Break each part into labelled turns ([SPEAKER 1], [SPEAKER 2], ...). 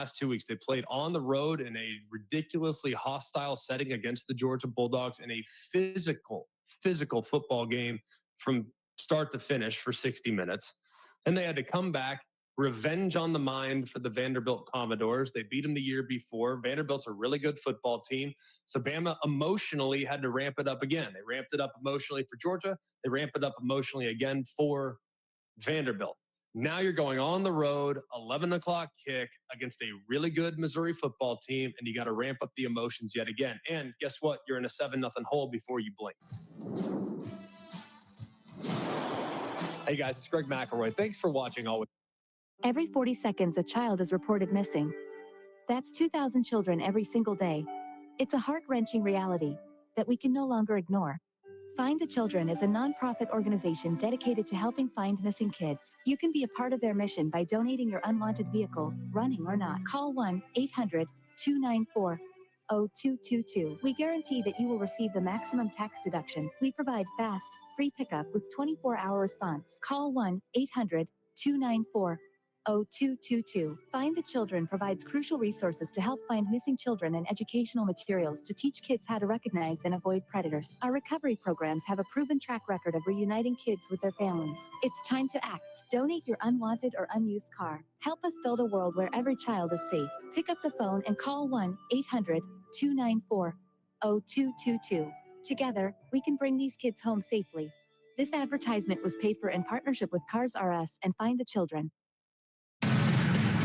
[SPEAKER 1] last 2 weeks. They played on the road in a ridiculously hostile setting against the Georgia Bulldogs in a physical football game from start to finish for 60 minutes. And they had to come back, revenge on the mind for the Vanderbilt Commodores. They beat them the year before. Vanderbilt's a really good football team. So Bama emotionally had to ramp it up again. They ramped it up emotionally for Georgia. They ramped it up emotionally again for Vanderbilt. Now you're going on the road, 11 o'clock kick against a really good Missouri football team, and you got to ramp up the emotions yet again. And guess what? You're in a 7-0 hole before you blink. Hey guys, it's Greg McElroy. Thanks for watching always.
[SPEAKER 2] Every 40 seconds, a child is reported missing. That's 2,000 children every single day. It's a heart-wrenching reality that we can no longer ignore. Find the Children is a nonprofit organization dedicated to helping find missing kids. You can be a part of their mission by donating your unwanted vehicle, running or not. Call 1-800-294-0222. We guarantee that you will receive the maximum tax deduction. We provide fast, free pickup with 24-hour response. Call 1-800-294-0222. Find the Children provides crucial resources to help find missing children and educational materials to teach kids how to recognize and avoid predators. Our recovery programs have a proven track record of reuniting kids with their families. It's time to act. Donate your unwanted or unused car. Help us build a world where every child is safe. Pick up the phone and call 1-800-294-0222. Together, we can bring these kids home safely. This advertisement was paid for in partnership with Cars R Us and Find the Children.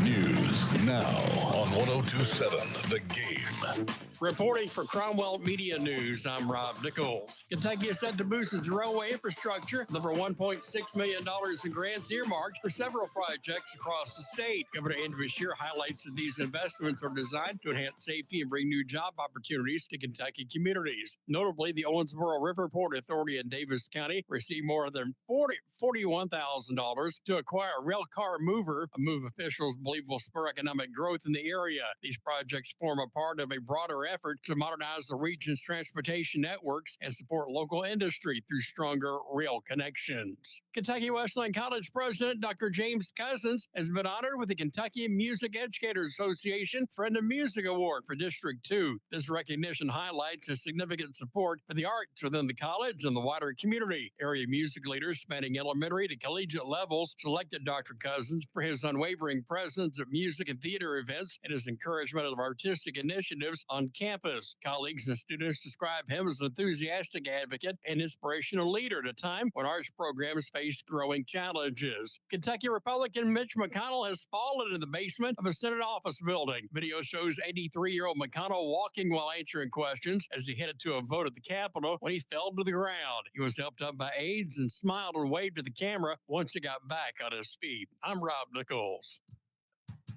[SPEAKER 3] News now on 102.7 The Game.
[SPEAKER 4] Reporting for Cromwell Media News, I'm Rob Nichols. Kentucky is set to boost its railway infrastructure. Over $1.6 million in grants earmarked for several projects across the state. Governor Andrew Beshear highlights that these investments are designed to enhance safety and bring new job opportunities to Kentucky communities. Notably, the Owensboro Riverport Authority in Davis County received more than $41,000 to acquire a rail car mover, a move officials believe will spur economic growth in the area. These projects form a part of a broader effort to modernize the region's transportation networks and support local industry through stronger rail connections. Kentucky Wesleyan College President Dr. James Cousins has been honored with the Kentucky Music Educators Association Friend of Music Award for District 2. This recognition highlights his significant support for the arts within the college and the wider community. Area music leaders spanning elementary to collegiate levels selected Dr. Cousins for his unwavering presence at music and theater events and his encouragement of artistic initiatives on campus. Colleagues and students describe him as an enthusiastic advocate and inspirational leader at a time when arts programs face growing challenges. Kentucky Republican Mitch McConnell has fallen in the basement of a Senate office building. Video shows 83-year-old McConnell walking while answering questions as he headed to a vote at the Capitol when he fell to the ground. He was helped up by aides and smiled and waved to the camera once he got back on his feet. I'm Rob Nichols.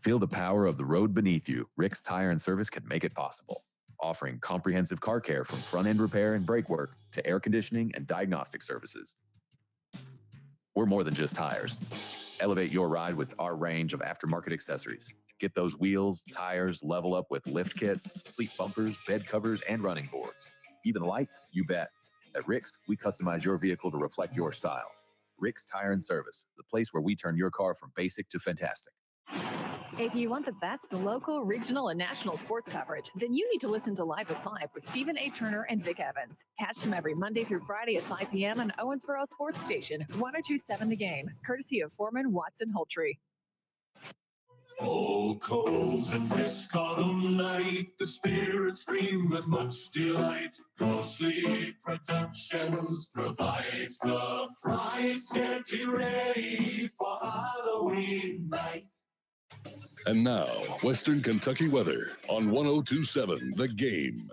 [SPEAKER 5] Feel the power of the road beneath you. Rick's Tire and Service can make it possible. Offering comprehensive car care from front-end repair and brake work to air conditioning and diagnostic services. We're more than just tires. Elevate your ride with our range of aftermarket accessories. Get those wheels, tires, level up with lift kits, sleep bumpers, bed covers, and running boards. Even lights, you bet. At Rick's, we customize your vehicle to reflect your style. Rick's Tire and Service, the place where we turn your car from basic to fantastic.
[SPEAKER 6] If you want the best local, regional, and national sports coverage, then you need to listen to Live at 5 with Stephen A. Turner and Vic Evans. Catch them every Monday through Friday at 5 p.m. on Owensboro Sports Station, 102.7 The Game, courtesy of Foreman Watson Holtree.
[SPEAKER 7] Oh, cold and brisk autumn night, the spirits scream with much delight. Ghostly Productions provides the frights. Get you ready for Halloween night.
[SPEAKER 3] And now, Western Kentucky weather on 102.7 The Game.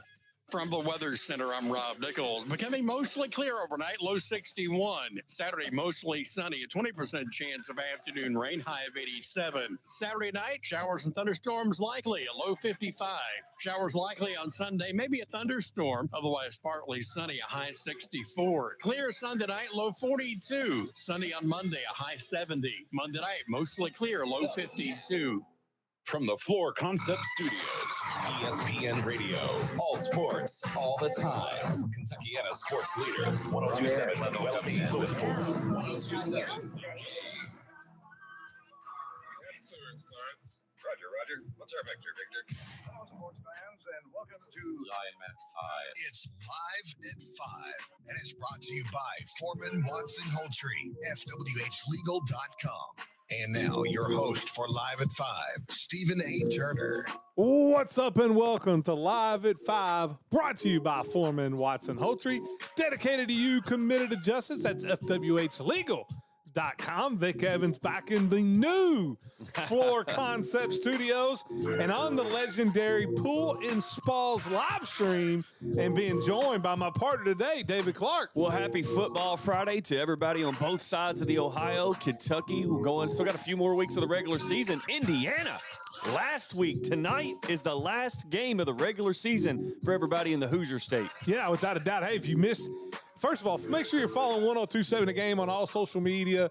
[SPEAKER 4] From the Weather Center, I'm Rob Nichols. Becoming mostly clear overnight, low 61. Saturday, mostly sunny, a 20% chance of afternoon rain, high of 87. Saturday night, showers and thunderstorms likely, a low 55. Showers likely on Sunday, maybe a thunderstorm, otherwise partly sunny, a high 64. Clear Sunday night, low 42. Sunny on Monday, a high 70. Monday night, mostly clear, low 52.
[SPEAKER 8] From the Floor Concept Studios, ESPN Radio, all sports, all the time. Kentuckiana sports leader, 102.7 102.7.
[SPEAKER 9] Roger. What's our Victor? Hello, sports fans, and welcome to
[SPEAKER 10] Live at 5.
[SPEAKER 9] It's Live at 5, and it's brought to you by Foreman Watson Holtree, FWHlegal.com. And now, your host for Live at 5, Stephen A. Turner.
[SPEAKER 11] What's up, and welcome to Live at 5, brought to you by Foreman Watson Holtree, dedicated to you, committed to justice. That's FWHlegal.com. Vic Evans back in the new Floor Concept Studios and on the legendary Pool and Spas live stream, and being joined by my partner today, David Clark.
[SPEAKER 12] Well, happy Football Friday to everybody on both sides of the Ohio. Kentucky, we're going, still got a few more weeks of the regular season. Indiana, last week. Tonight is the last game of the regular season for everybody in the Hoosier State.
[SPEAKER 11] Yeah, without a doubt. Hey, if you missed, first of all, make sure you're following 1027 The Game on all social media,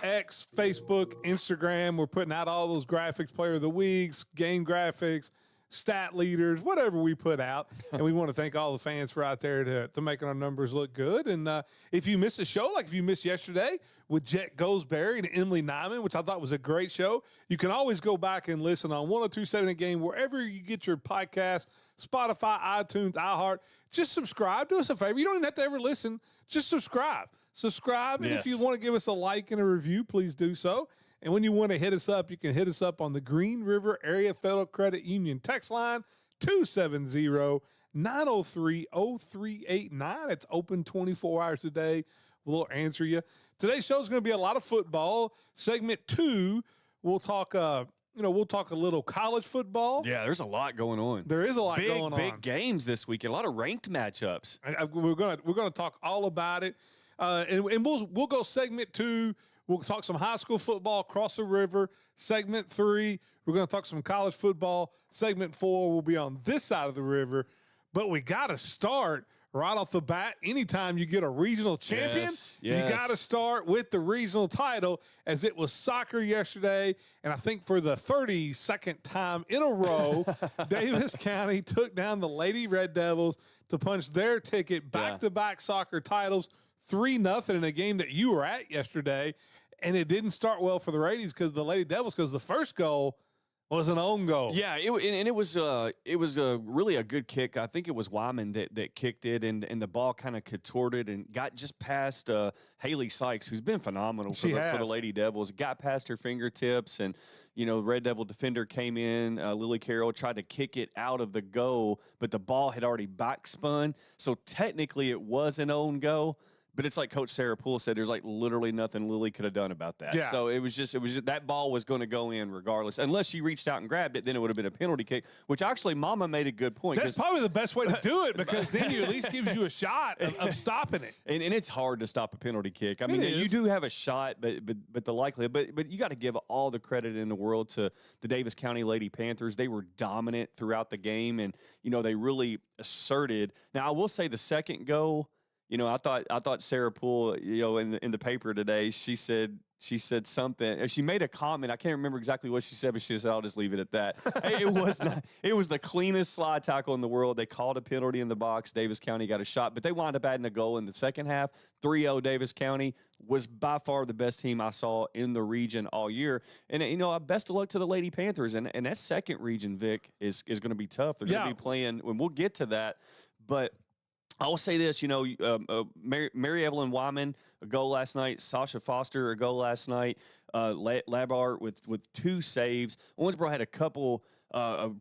[SPEAKER 11] X, Facebook, Instagram. We're putting out all those graphics, player of the weeks, game graphics, stat leaders, whatever we put out. And we want to thank all the fans for out there to making our numbers look good. And if you missed a show, like if you missed yesterday with Jet Goldsberry and Emily Nyman, which I thought was a great show, you can always go back and listen on 1027 The Game, wherever you get your podcast, Spotify, iTunes, iHeart. Just subscribe. Do us a favor. You don't even have to ever listen. Just subscribe. And if you want to give us a like and a review, please do so. And when you want to hit us up, you can hit us up on the Green River Area Federal Credit Union text line, 270-903-0389. It's open 24 hours a day. We'll answer you. Today's show is going to be a lot of football. Segment 2, we'll talk we'll talk a little college football.
[SPEAKER 12] Yeah, there's a lot going on.
[SPEAKER 11] There is a lot going on.
[SPEAKER 12] Big games this weekend. A lot of ranked matchups.
[SPEAKER 11] We're gonna talk all about it, and we'll go segment 2. We'll talk some high school football across the river. Segment 3, we're gonna talk some college football. Segment 4 will be on this side of the river, but we gotta start right off the bat. Anytime you get a regional champion, you got to start with the regional title, as it was soccer yesterday. And I think for the 32nd time in a row, Davis County took down the Lady Red Devils to punch their ticket, back-to-back soccer titles, 3-0 in a game that you were at yesterday. And it didn't start well for the Ladies because the first goal was an own goal.
[SPEAKER 12] Yeah, it was really a good kick. I think it was Wyman that kicked it, and the ball kind of contorted and got just past Haley Sykes, who's been phenomenal for the Lady Devils. Got past her fingertips, and Red Devil defender came in. Lily Carroll tried to kick it out of the goal, but the ball had already backspun. So technically, it was an own goal. But it's like Coach Sarah Poole said, there's like literally nothing Lily could have done about that.
[SPEAKER 11] Yeah.
[SPEAKER 12] So it was just that ball was going to go in regardless. Unless she reached out and grabbed it, then it would have been a penalty kick, which actually Mama made a good point.
[SPEAKER 11] That's probably the best way to do it, because then you at least gives you a shot of stopping it.
[SPEAKER 12] And it's hard to stop a penalty kick. I mean, you do have a shot, but the likelihood, but you got to give all the credit in the world to the Davis County Lady Panthers. They were dominant throughout the game, and they really asserted. Now I will say the second goal, I thought Sarah Poole, in the paper today, she said something. She made a comment. I can't remember exactly what she said, but she said, "I'll just leave it at that." It was the cleanest slide tackle in the world. They called a penalty in the box. Davis County got a shot, but they wound up adding a goal in the second half. 3-0 Davis County was by far the best team I saw in the region all year. And best of luck to the Lady Panthers. And that second region, Vic, is going to be tough. They're going to be playing, and we'll get to that, but I will say this, Mary Evelyn Wyman, a goal last night. Sasha Foster, a goal last night. Labart with 2 saves. Owensboro had a couple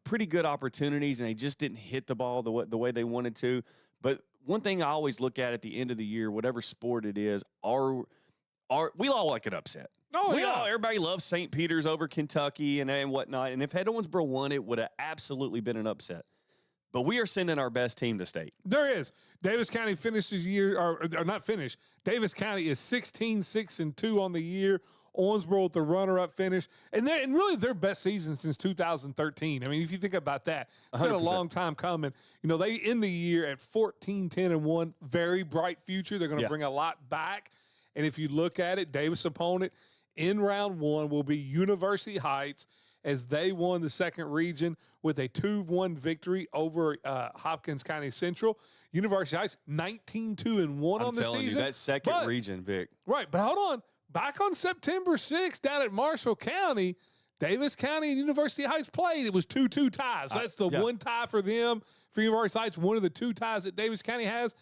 [SPEAKER 12] pretty good opportunities, and they just didn't hit the ball the way they wanted to. But one thing I always look at the end of the year, whatever sport it is, we all like an upset. Everybody loves St. Peter's over Kentucky and whatnot. And if had Owensboro won, it would have absolutely been an upset. But we are sending our best team to state.
[SPEAKER 11] There is. Davis County finishes year, or not finished. Davis County is 16-6-2 on the year. Owensboro with the runner-up finish. And really their best season since 2013. I mean, if you think about that, it's 100%. Been a long time coming. They end the year at 14-10-1. Very bright future. They're going to bring a lot back. And if you look at it, Davis' opponent in round 1 will be University Heights, as they won the second region with a 2-1 victory over Hopkins County Central. University Heights 19-2-1 on the season.
[SPEAKER 12] You, that second region, Vic.
[SPEAKER 11] Right, but hold on. Back on September 6th down at Marshall County, Davis County and University Heights played. It was 2-2 ties. So that's the one tie for them, for University Heights, one of the 2 ties that Davis County has.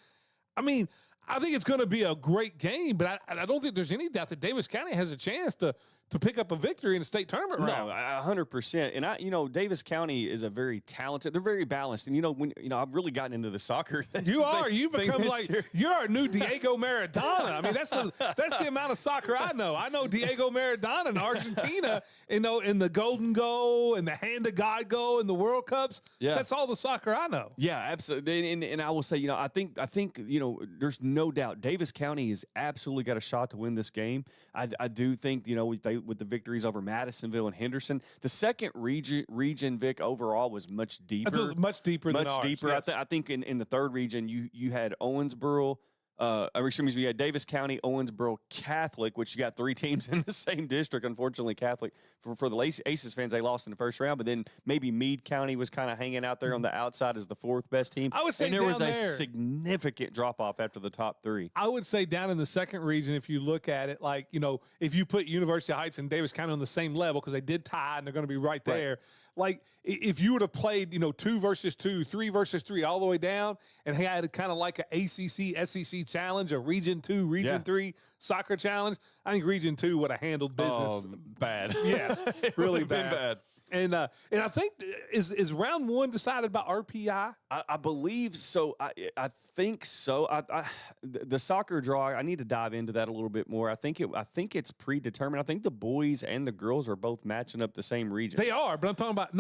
[SPEAKER 11] I mean, I think it's going to be a great game, but I don't think there's any doubt that Davis County has a chance to pick up a victory in the state tournament round.
[SPEAKER 12] No, 100%. And Davis County is a very talented. They're very balanced. And I've really gotten into the soccer.
[SPEAKER 11] You've become like you're our new Diego Maradona. I mean, that's the amount of soccer I know. I know Diego Maradona in Argentina. In the Golden Goal and the Hand of God goal and the World Cups. Yeah, that's all the soccer I know.
[SPEAKER 12] Yeah, absolutely. And I will say, I think there's no doubt Davis County has absolutely got a shot to win this game. I do think with the victories over Madisonville and Henderson. The second region, Vic, overall was much deeper.
[SPEAKER 11] Much deeper than ours. Yes.
[SPEAKER 12] I think in the third region, you had Owensboro, you had Davis County, Owensboro, Catholic, which you got 3 teams in the same district. Unfortunately, Catholic, for the Aces fans, they lost in the first round, but then maybe Meade County was kind of hanging out there on the outside as the 4th best team.
[SPEAKER 11] I would say
[SPEAKER 12] and there was a significant drop-off after the top 3.
[SPEAKER 11] I would say down in the second region, if you look at it, if you put University Heights and Davis County on the same level, because they did tie and they're going to be right there. Right. Like, if you would have played, 2 versus 2, 3 versus 3, all the way down, and had kind of like an ACC, SEC challenge, a Region 2, Region 3 soccer challenge, I think Region 2 would have handled business.
[SPEAKER 12] Bad.
[SPEAKER 11] Yes, really bad. And I think, is round 1 decided by RPI?
[SPEAKER 12] I believe so. I think so. The soccer draw, I need to dive into that a little bit more. I think it's predetermined. I think the boys and the girls are both matching up the same regions.
[SPEAKER 11] They are, but I'm talking about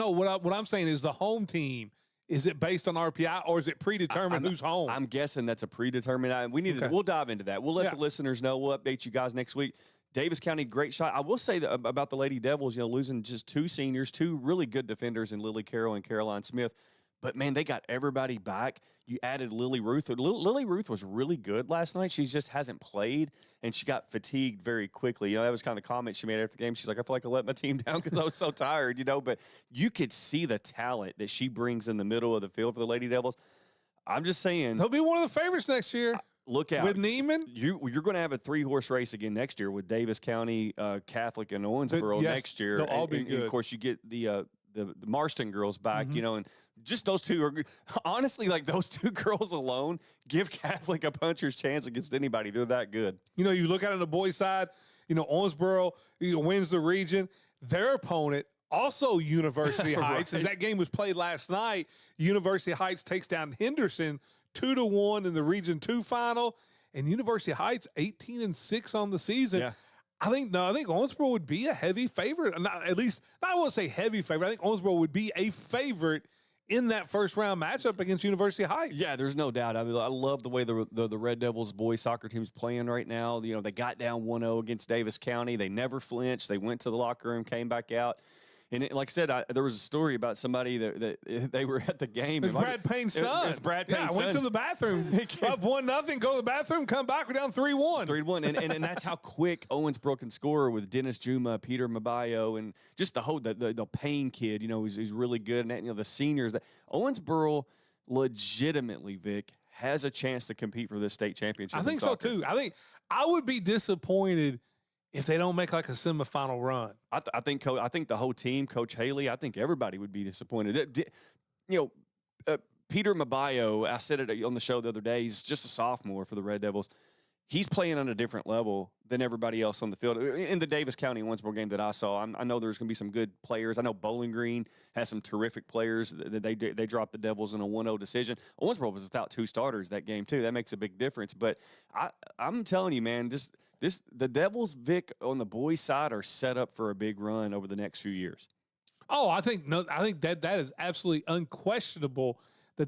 [SPEAKER 11] what I'm saying is the home team. Is it based on RPI or is it predetermined who's home?
[SPEAKER 12] I'm guessing that's a predetermined. We'll dive into that. We'll let the listeners know. We'll update you guys next week. Davis County, great shot. I will say that about the Lady Devils, losing just 2 seniors, 2 really good defenders in Lily Carroll and Caroline Smith. But, man, they got everybody back. You added Lily Ruth. Lily Ruth was really good last night. She just hasn't played, and she got fatigued very quickly. That was kind of the comment she made after the game. She's like, I feel like I let my team down because I was so tired, But you could see the talent that she brings in the middle of the field for the Lady Devils. I'm just saying.
[SPEAKER 11] They'll be one of the favorites next year.
[SPEAKER 12] Look out.
[SPEAKER 11] With Neiman?
[SPEAKER 12] You're going to have a 3-horse race again next year with Davis County, Catholic, and Owensboro next year.
[SPEAKER 11] They'll all be good.
[SPEAKER 12] And, of course, you get the Marston girls back, and just those 2 are honestly, like, those 2 girls alone give Catholic a puncher's chance against anybody. They're that good.
[SPEAKER 11] You look at it on the boys' side, Owensboro wins the region. Their opponent, also University Heights, as that game was played last night, University Heights takes down Henderson 2-1 in the Region 2 final, and University Heights 18-6 on the season.
[SPEAKER 12] Yeah.
[SPEAKER 11] I think Owensboro would be a heavy favorite. I won't say heavy favorite. I think Owensboro would be a favorite in that first round matchup against University Heights.
[SPEAKER 12] Yeah, there's no doubt. I mean, I love the way the Red Devils boys soccer team's playing right now. They got down 1-0 against Davis County. They never flinched. They went to the locker room, came back out. And like I said, there was a story about somebody that they were at the game.
[SPEAKER 11] It's Brad Payne's son.
[SPEAKER 12] It's Brad Payne's son.
[SPEAKER 11] I went to the bathroom. Up 1-0, go to the bathroom, come back, we're down 3-1.
[SPEAKER 12] 3-1. And that's how quick Owensboro can score with Dennis Juma, Peter Mabayo, and just the Payne kid, he's really good. And the seniors. Owensboro legitimately, Vic, has a chance to compete for this state championship.
[SPEAKER 11] I think so, too. I would be disappointed if they don't make like a semifinal run.
[SPEAKER 12] I think the whole team, Coach Haley, I think everybody would be disappointed. Peter Mabayo, I said it on the show the other day, he's just a sophomore for the Red Devils. He's playing on a different level than everybody else on the field. In the Davis County Owensboro game that I saw, I know there's going to be some good players. I know Bowling Green has some terrific players. They dropped the Devils in a 1-0 decision. Owensboro was without 2 starters that game, too. That makes a big difference. But I'm telling you, man, the Devils, Vic, on the boys' side are set up for a big run over the next few years.
[SPEAKER 11] Oh, I think that is absolutely unquestionable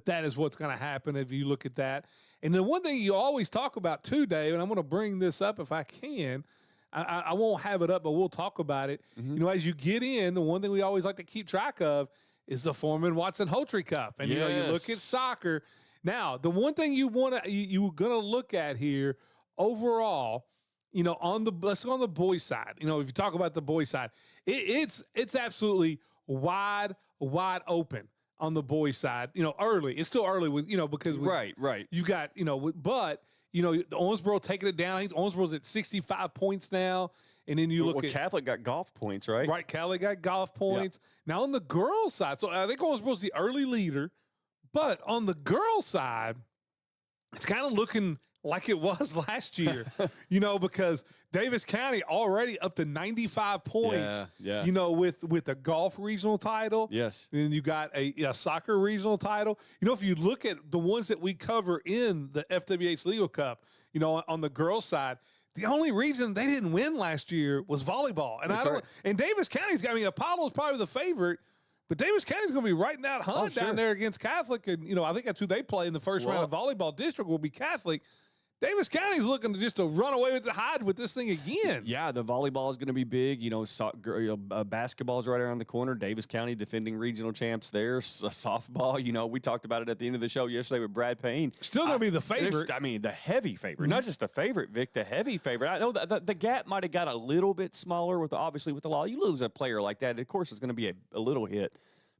[SPEAKER 11] that is what's going to happen if you look at that. And the one thing you always talk about too, Dave, and I'm going to bring this up if I can. I won't have it up, but we'll talk about it. Mm-hmm. As you get in, the one thing we always like to keep track of is the Foreman Watson Holtry Cup. And,
[SPEAKER 12] yes.
[SPEAKER 11] You look at soccer. Now, the one thing you're going to look at here overall, let's go on the boys' side. If you talk about the boys' side, it's absolutely wide open on the boys' side. Early. It's still early with because
[SPEAKER 12] right.
[SPEAKER 11] You got but the Owensboro taking it down. I think Owensboro's at 65 points now, And then you look
[SPEAKER 12] well,
[SPEAKER 11] at
[SPEAKER 12] Catholic got golf points, right?
[SPEAKER 11] Right, Catholic got golf points. Now on the girls' side, so I think Owensboro's the early leader, but on the girls' side, it's kind of looking like it was last year, because Davis County already up to 95 points, with a golf regional title.
[SPEAKER 12] Yes.
[SPEAKER 11] And then you got a soccer regional title. If you look at the ones that we cover in the FWH Legal Cup, on the girls' side, the only reason they didn't win last year was volleyball. And and Davis County's got, Apollo's probably the favorite, but Davis County's going to be right in that hunt down there against Catholic. And, I think that's who they play in the first round of volleyball district will be Catholic. Davis County's looking to run away with the hide with this thing again.
[SPEAKER 12] Yeah, the volleyball is going to be big. Basketball is right around the corner. Davis County defending regional champs there. Softball, we talked about it at the end of the show yesterday with Brad Payne.
[SPEAKER 11] Still going to be the favorite.
[SPEAKER 12] The heavy favorite. Not just the favorite, Vic, the heavy favorite. I know that the gap might have got a little bit smaller with the law. You lose a player like that, of course, it's going to be a little hit.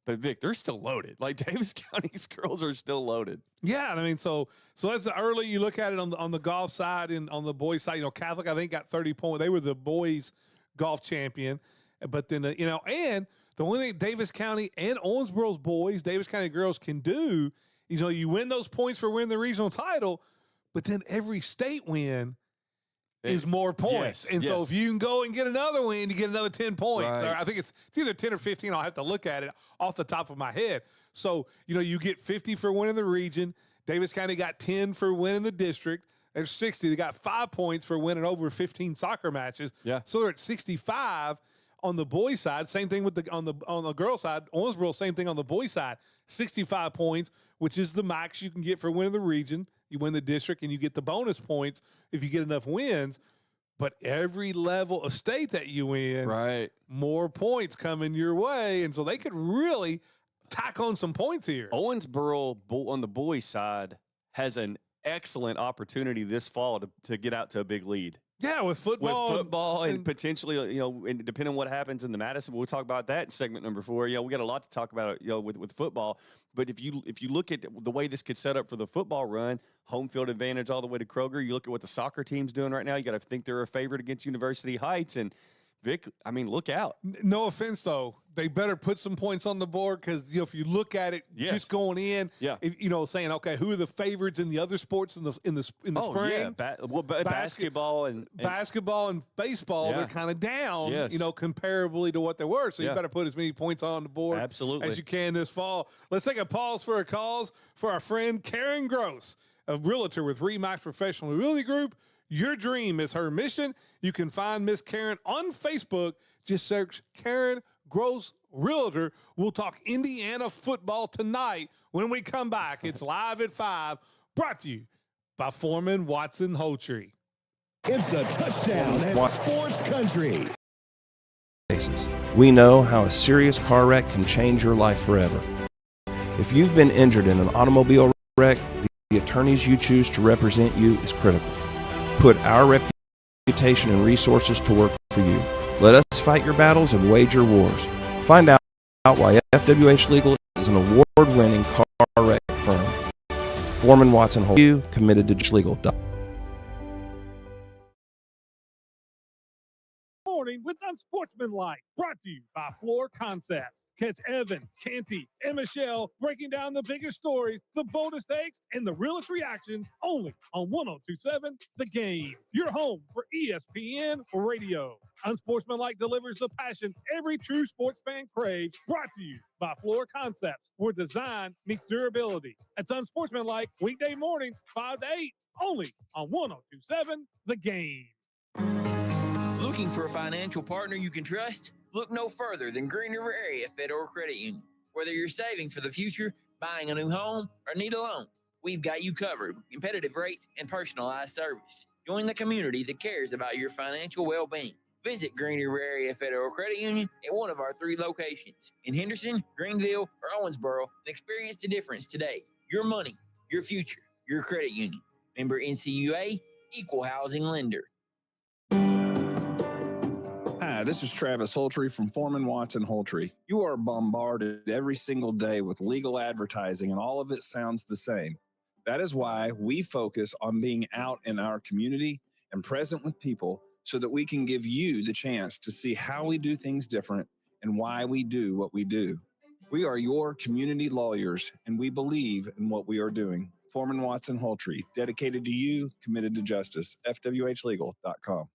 [SPEAKER 12] But Vic, they're still loaded. Like Davis County's girls are still loaded.
[SPEAKER 11] Yeah, so that's the early. You look at it on the golf side and on the boys side. Catholic I think got 30 points. They were the boys golf champion. But then and the only thing Davis County and Owensboro's boys, Davis County girls can do is you win those points for winning the regional title, but then every state win is more points. So if you can go and get another win, you get another 10 points.
[SPEAKER 12] Right.
[SPEAKER 11] Or I think it's either 10 or 15. I'll have to look at it off the top of my head. So, you get 50 for winning the region. Davis County got 10 for winning the district. There's 60. They got 5 points for winning over 15 soccer matches.
[SPEAKER 12] Yeah.
[SPEAKER 11] So they're at 65 on the boys' side. Same thing with on the girls' side. Owensboro, same thing on the boys' side. 65 points, which is the max you can get for winning the region. You win the district, and you get the bonus points if you get enough wins. But every level of state that you win,
[SPEAKER 12] right,
[SPEAKER 11] more points coming your way. And so they could really tack on some points here.
[SPEAKER 12] Owensboro on the boys' side has an excellent opportunity this fall to get out to a big lead.
[SPEAKER 11] Yeah, with football.
[SPEAKER 12] And potentially, and depending on what happens in the Madison, we'll talk about that in segment number 4. We got a lot to talk about, with football. But if you look at the way this could set up for the football run, home field advantage all the way to Kroger. You look at what the soccer team's doing right now. You got to think they're a favorite against University Heights. And Vic, look out.
[SPEAKER 11] No offense, though. They better put some points on the board because, if you look at it just going in, saying, okay, who are the favorites in the other sports in the spring?
[SPEAKER 12] Yeah. Basketball and
[SPEAKER 11] baseball, they're kind of down, comparably to what they were. So you better put as many points on the board as you can this fall. Let's take a pause for a cause for our friend Karen Gross, a realtor with Remax Professional Realty Group. Your dream is her mission. You can find Miss Karen on Facebook. Just search Karen Gross Realtor. We'll talk Indiana football tonight when we come back. It's live at 5, brought to you by Foreman Watson Holtree.
[SPEAKER 9] It's a touchdown at Sports Country.
[SPEAKER 10] We know how a serious car wreck can change your life forever. If you've been injured in an automobile wreck, the attorneys you choose to represent you is critical. Put our reputation and resources to work for you. Let us fight your battles and wage your wars. Find out why FWH Legal is an award-winning car wreck firm. Foreman Watson Holtree, you committed to legal.
[SPEAKER 11] Morning with Unsportsmanlike, brought to you by Floor Concepts. Catch Evan, Canty, and Michelle breaking down the biggest stories, the boldest takes, and the realest reactions only on 102.7 The Game. Your home for ESPN Radio. Unsportsmanlike delivers the passion every true sports fan craves. Brought to you by Floor Concepts, where design meets durability. That's Unsportsmanlike, weekday mornings, 5 to 8, only on 102.7 The Game.
[SPEAKER 13] Looking for a financial partner you can trust? Look no further than Green River Area Federal Credit Union. Whether you're saving for the future, buying a new home, or need a loan, we've got you covered with competitive rates and personalized service. Join the community that cares about your financial well-being. Visit Green River Area Federal Credit Union at one of our 3 locations in Henderson, Greenville, or Owensboro and experience the difference today. Your money, your future, your credit union. Member NCUA, Equal Housing Lender.
[SPEAKER 14] Hi, this is Travis Holtree from Foreman Watson Holtree. You are bombarded every single day with legal advertising, and all of it sounds the same. That is why we focus on being out in our community and present with people so that we can give you the chance to see how we do things different and why we do what we do. We are your community lawyers, and we believe in what we are doing. Foreman Watson Holtree, dedicated to you, committed to justice. FWHlegal.com.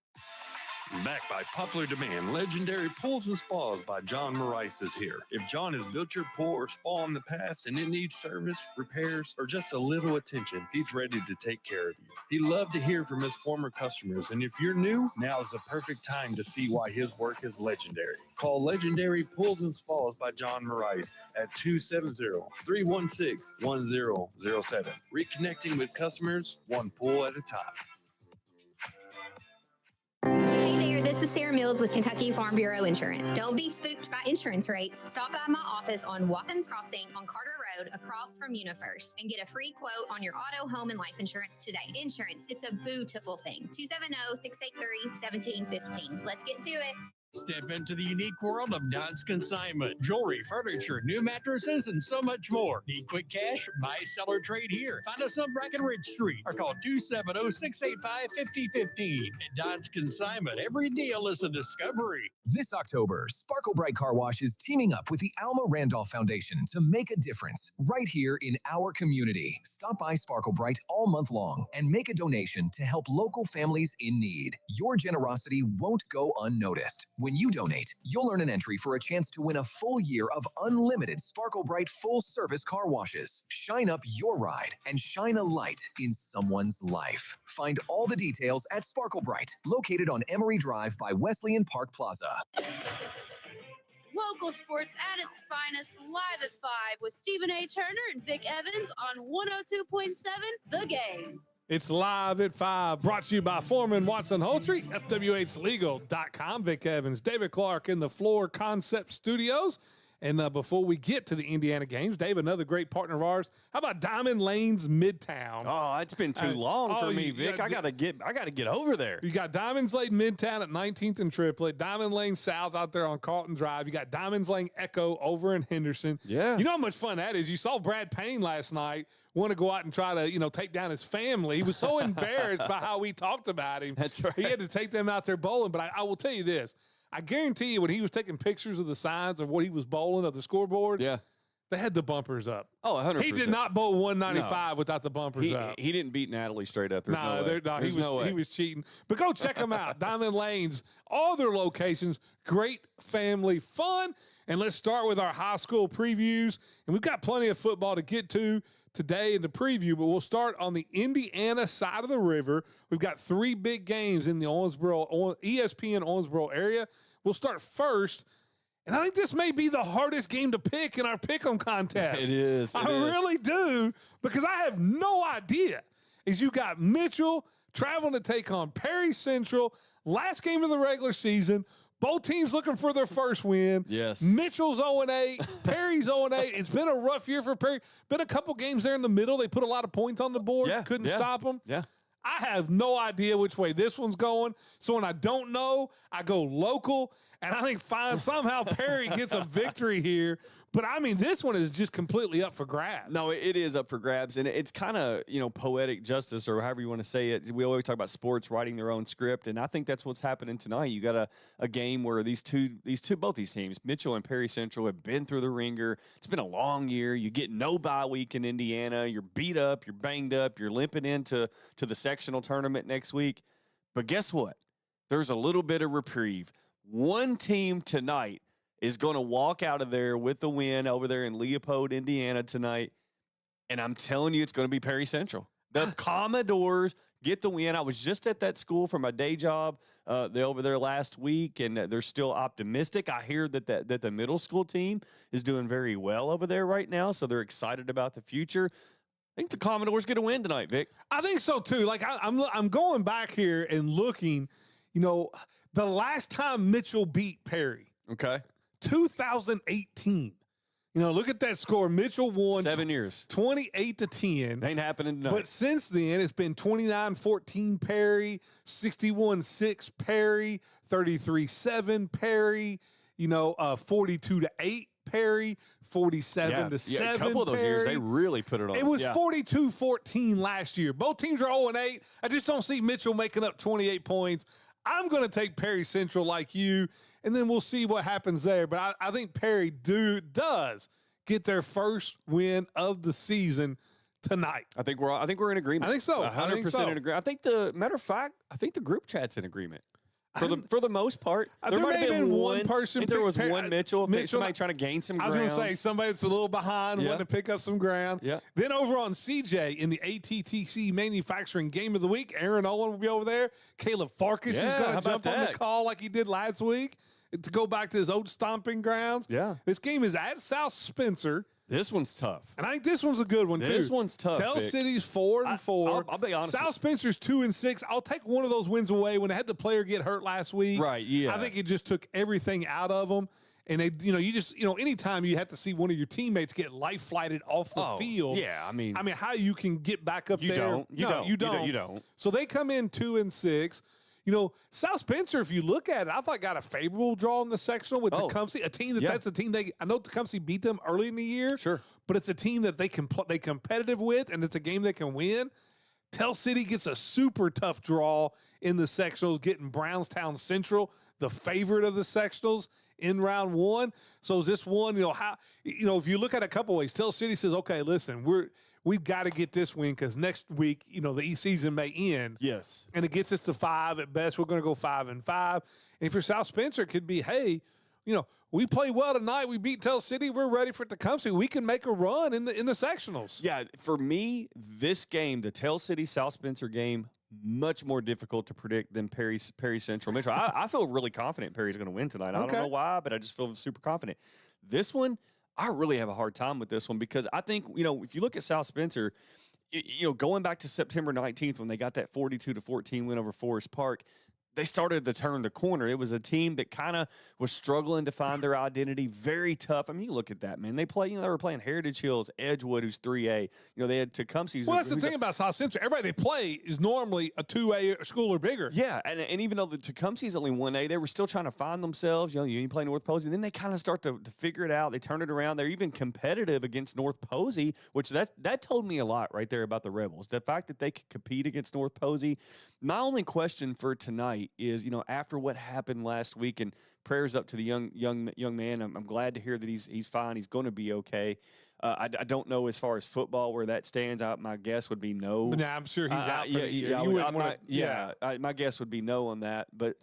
[SPEAKER 15] Backed by popular demand, Legendary Pools and Spas by John Maurice is here. If John has built your pool or spa in the past and it needs service, repairs, or just a little attention, he's ready to take care of you. He loved to hear from his former customers, and if you're new, now is the perfect time to see why his work is legendary. Call Legendary Pools and Spas by John Maurice at 270-316-1007. Reconnecting with customers, one pool at a time.
[SPEAKER 16] Hey there, this is Sarah Mills with Kentucky Farm Bureau Insurance. Don't be spooked by insurance rates. Stop by my office on Watkins Crossing on Carter Road across from UniFirst and get a free quote on your auto, home, and life insurance today. Insurance, it's a beautiful thing. 270-683-1715. Let's get to it.
[SPEAKER 4] Step into the unique world of Don's Consignment. Jewelry, furniture, new mattresses, and so much more. Need quick cash? Buy, sell, or trade here. Find us on Breckenridge Street or call 270-685-5015. At Don's Consignment, every deal is a discovery.
[SPEAKER 17] This October, Sparkle Bright Car Wash is teaming up with the Alma Randolph Foundation to make a difference right here in our community. Stop by Sparkle Bright all month long and make a donation to help local families in need. Your generosity won't go unnoticed. When you donate, you'll earn an entry for a chance to win a full year of unlimited Sparkle Bright full-service car washes. Shine up your ride and shine a light in someone's life. Find all the details at Sparkle Bright, located on Emory Drive by Wesleyan Park Plaza.
[SPEAKER 18] Local sports at its finest, live at 5 with Stephen A. Turner and Vic Evans on 102.7 The Game.
[SPEAKER 11] It's live at 5, brought to you by Foreman Watson Holtree, FWHlegal.com. Vic Evans, David Clark in the Floor Concept Studios. And before we get to the Indiana games, Dave, another great partner of ours. How about Diamond Lanes Midtown?
[SPEAKER 12] Oh, it's been too long for me, Vic. I gotta get over there.
[SPEAKER 11] You got Diamonds Lane Midtown at 19th and Triplet, Diamond Lane South out there on Carlton Drive. You got Diamonds Lane Echo over in Henderson.
[SPEAKER 12] Yeah.
[SPEAKER 11] You know how much fun that is? You saw Brad Payne last night want to go out and try to, take down his family. He was so embarrassed by how we talked about him.
[SPEAKER 12] That's right.
[SPEAKER 11] He had to take them out there bowling. But I will tell you this. I guarantee you when he was taking pictures of the signs of what he was bowling of the scoreboard,
[SPEAKER 12] yeah,
[SPEAKER 11] they had the bumpers up.
[SPEAKER 12] Oh, 100%.
[SPEAKER 11] He did not bowl 195 without the bumpers up.
[SPEAKER 12] He didn't beat Natalie straight up.
[SPEAKER 11] He was cheating. But go check him out. Diamond Lanes, all their locations, great family fun. And let's start with our high school previews. And we've got plenty of football to get to today in the preview, but we'll start on the Indiana side of the river. We've got 3 big games in the ESPN Owensboro area. We'll start first, and I think this may be the hardest game to pick in our Pick'em contest.
[SPEAKER 12] It is.
[SPEAKER 11] I really do, because I have no idea. As you got Mitchell traveling to take on Perry Central, last game of the regular season. Both teams looking for their first win.
[SPEAKER 12] Yes.
[SPEAKER 11] Mitchell's 0-8. Perry's 0-8. It's been a rough year for Perry. Been a couple games there in the middle. They put a lot of points on the board.
[SPEAKER 12] Yeah.
[SPEAKER 11] Couldn't stop them.
[SPEAKER 12] Yeah.
[SPEAKER 11] I have no idea which way this one's going. So when I don't know, I go local. And I think somehow Perry gets a victory here. But, I mean, this one is just completely up for grabs.
[SPEAKER 12] No, it is up for grabs. And it's kind of, poetic justice or however you want to say it. We always talk about sports writing their own script. And I think that's what's happening tonight. You got a game where both these teams, Mitchell and Perry Central, have been through the ringer. It's been a long year. You get no bye week in Indiana. You're beat up. You're banged up. You're limping into the sectional tournament next week. But guess what? There's a little bit of reprieve. One team tonight is going to walk out of there with the win over there in Leopold, Indiana tonight. And I'm telling you, it's going to be Perry Central. The Commodores get the win. I was just at that school for my day job over there last week, and they're still optimistic. I hear that the middle school team is doing very well over there right now, so they're excited about the future. I think the Commodores get a win tonight, Vic.
[SPEAKER 11] I think so, too. Like, I'm going back here and looking, the last time Mitchell beat Perry.
[SPEAKER 12] Okay.
[SPEAKER 11] 2018. Look at that score. Mitchell won
[SPEAKER 12] 7 years.
[SPEAKER 11] 28-10.
[SPEAKER 12] Ain't happening tonight.
[SPEAKER 11] But since then, it's been 29-14 Perry, 61-6 Perry, 33-7 Perry, 42-8 Perry, 47-7.
[SPEAKER 12] Yeah, a couple of those years, they really put it on.
[SPEAKER 11] It was 42-14 last year. Both teams are 0-8. I just don't see Mitchell making up 28 points. I'm going to take Perry Central like you, and then we'll see what happens there. But I think Perry does get their first win of the season tonight.
[SPEAKER 12] I think we're in agreement.
[SPEAKER 11] I think so.
[SPEAKER 12] 100% in agreement. I think the matter of fact, I think the group chat's in agreement. For the most part, there might have been one person. I think there was one Mitchell, somebody trying to gain some ground.
[SPEAKER 11] I was going to say somebody that's a little behind, wanting to pick up some ground.
[SPEAKER 12] Yeah.
[SPEAKER 11] Then over on CJ in the ATTC Manufacturing Game of the Week, Aaron Owen will be over there. Caleb Farkas is going to jump on the call like he did last week to go back to his old stomping grounds.
[SPEAKER 12] Yeah.
[SPEAKER 11] This game is at South Spencer.
[SPEAKER 12] This one's tough.
[SPEAKER 11] And I think this one's a good one, too.
[SPEAKER 12] This one's tough.
[SPEAKER 11] Tell City's 4-4.
[SPEAKER 12] I'll be honest.
[SPEAKER 11] South Spencer's 2-6. I'll take one of those wins away when they had the player get hurt last week.
[SPEAKER 12] Right, yeah.
[SPEAKER 11] I think it just took everything out of them. And they, anytime you have to see one of your teammates get life flighted off the field.
[SPEAKER 12] Yeah, I mean,
[SPEAKER 11] how you can get back up there?
[SPEAKER 12] You don't.
[SPEAKER 11] So they come in 2-6. South Spencer, if you look at it, I thought got a favorable draw in the sectional with Tecumseh, a team that's a team I know Tecumseh beat them early in the year.
[SPEAKER 12] Sure.
[SPEAKER 11] But it's a team that they competitive with, and it's a game they can win. Tell City gets a super tough draw in the sectionals, getting Brownstown Central, the favorite of the sectionals, in round one. So is this one, if you look at it a couple ways, Tell City says, okay, listen, we've got to get this win because next week, the season may end.
[SPEAKER 12] Yes.
[SPEAKER 11] And it gets us to 5 at best. We're going to go 5-5. And if you're South Spencer, it could be, hey, we play well tonight. We beat Tell City. We're ready for it to come. So we can make a run in the sectionals.
[SPEAKER 12] Yeah, for me, this game, the Tell City South Spencer game, much more difficult to predict than Perry Central Mitchell. I feel really confident Perry's going to win tonight. I don't know why, but I just feel super confident. This one, I really have a hard time with this one because I think, if you look at South Spencer, going back to September 19th when they got that 42-14 win over Forest Park, they started to turn the corner. It was a team that kind of was struggling to find their identity. Very tough. I mean, you look at that, man. They were playing Heritage Hills, Edgewood, who's 3A. They had Tecumseh.
[SPEAKER 11] Well, that's the thing about South Central. Everybody they play is normally a 2A school or bigger.
[SPEAKER 12] Yeah, and even though the Tecumseh's only 1A, they were still trying to find themselves. You play North Posey, and then they kind of start to figure it out. They turn it around. They're even competitive against North Posey, which that told me a lot right there about the Rebels. The fact that they could compete against North Posey. My only question for tonight is, after what happened last week, and prayers up to the young man. I'm glad to hear that he's fine. He's going to be okay. I don't know as far as football where that stands. My guess would be no.
[SPEAKER 11] Nah, I'm sure he's out for the year.
[SPEAKER 12] My guess would be no on that. But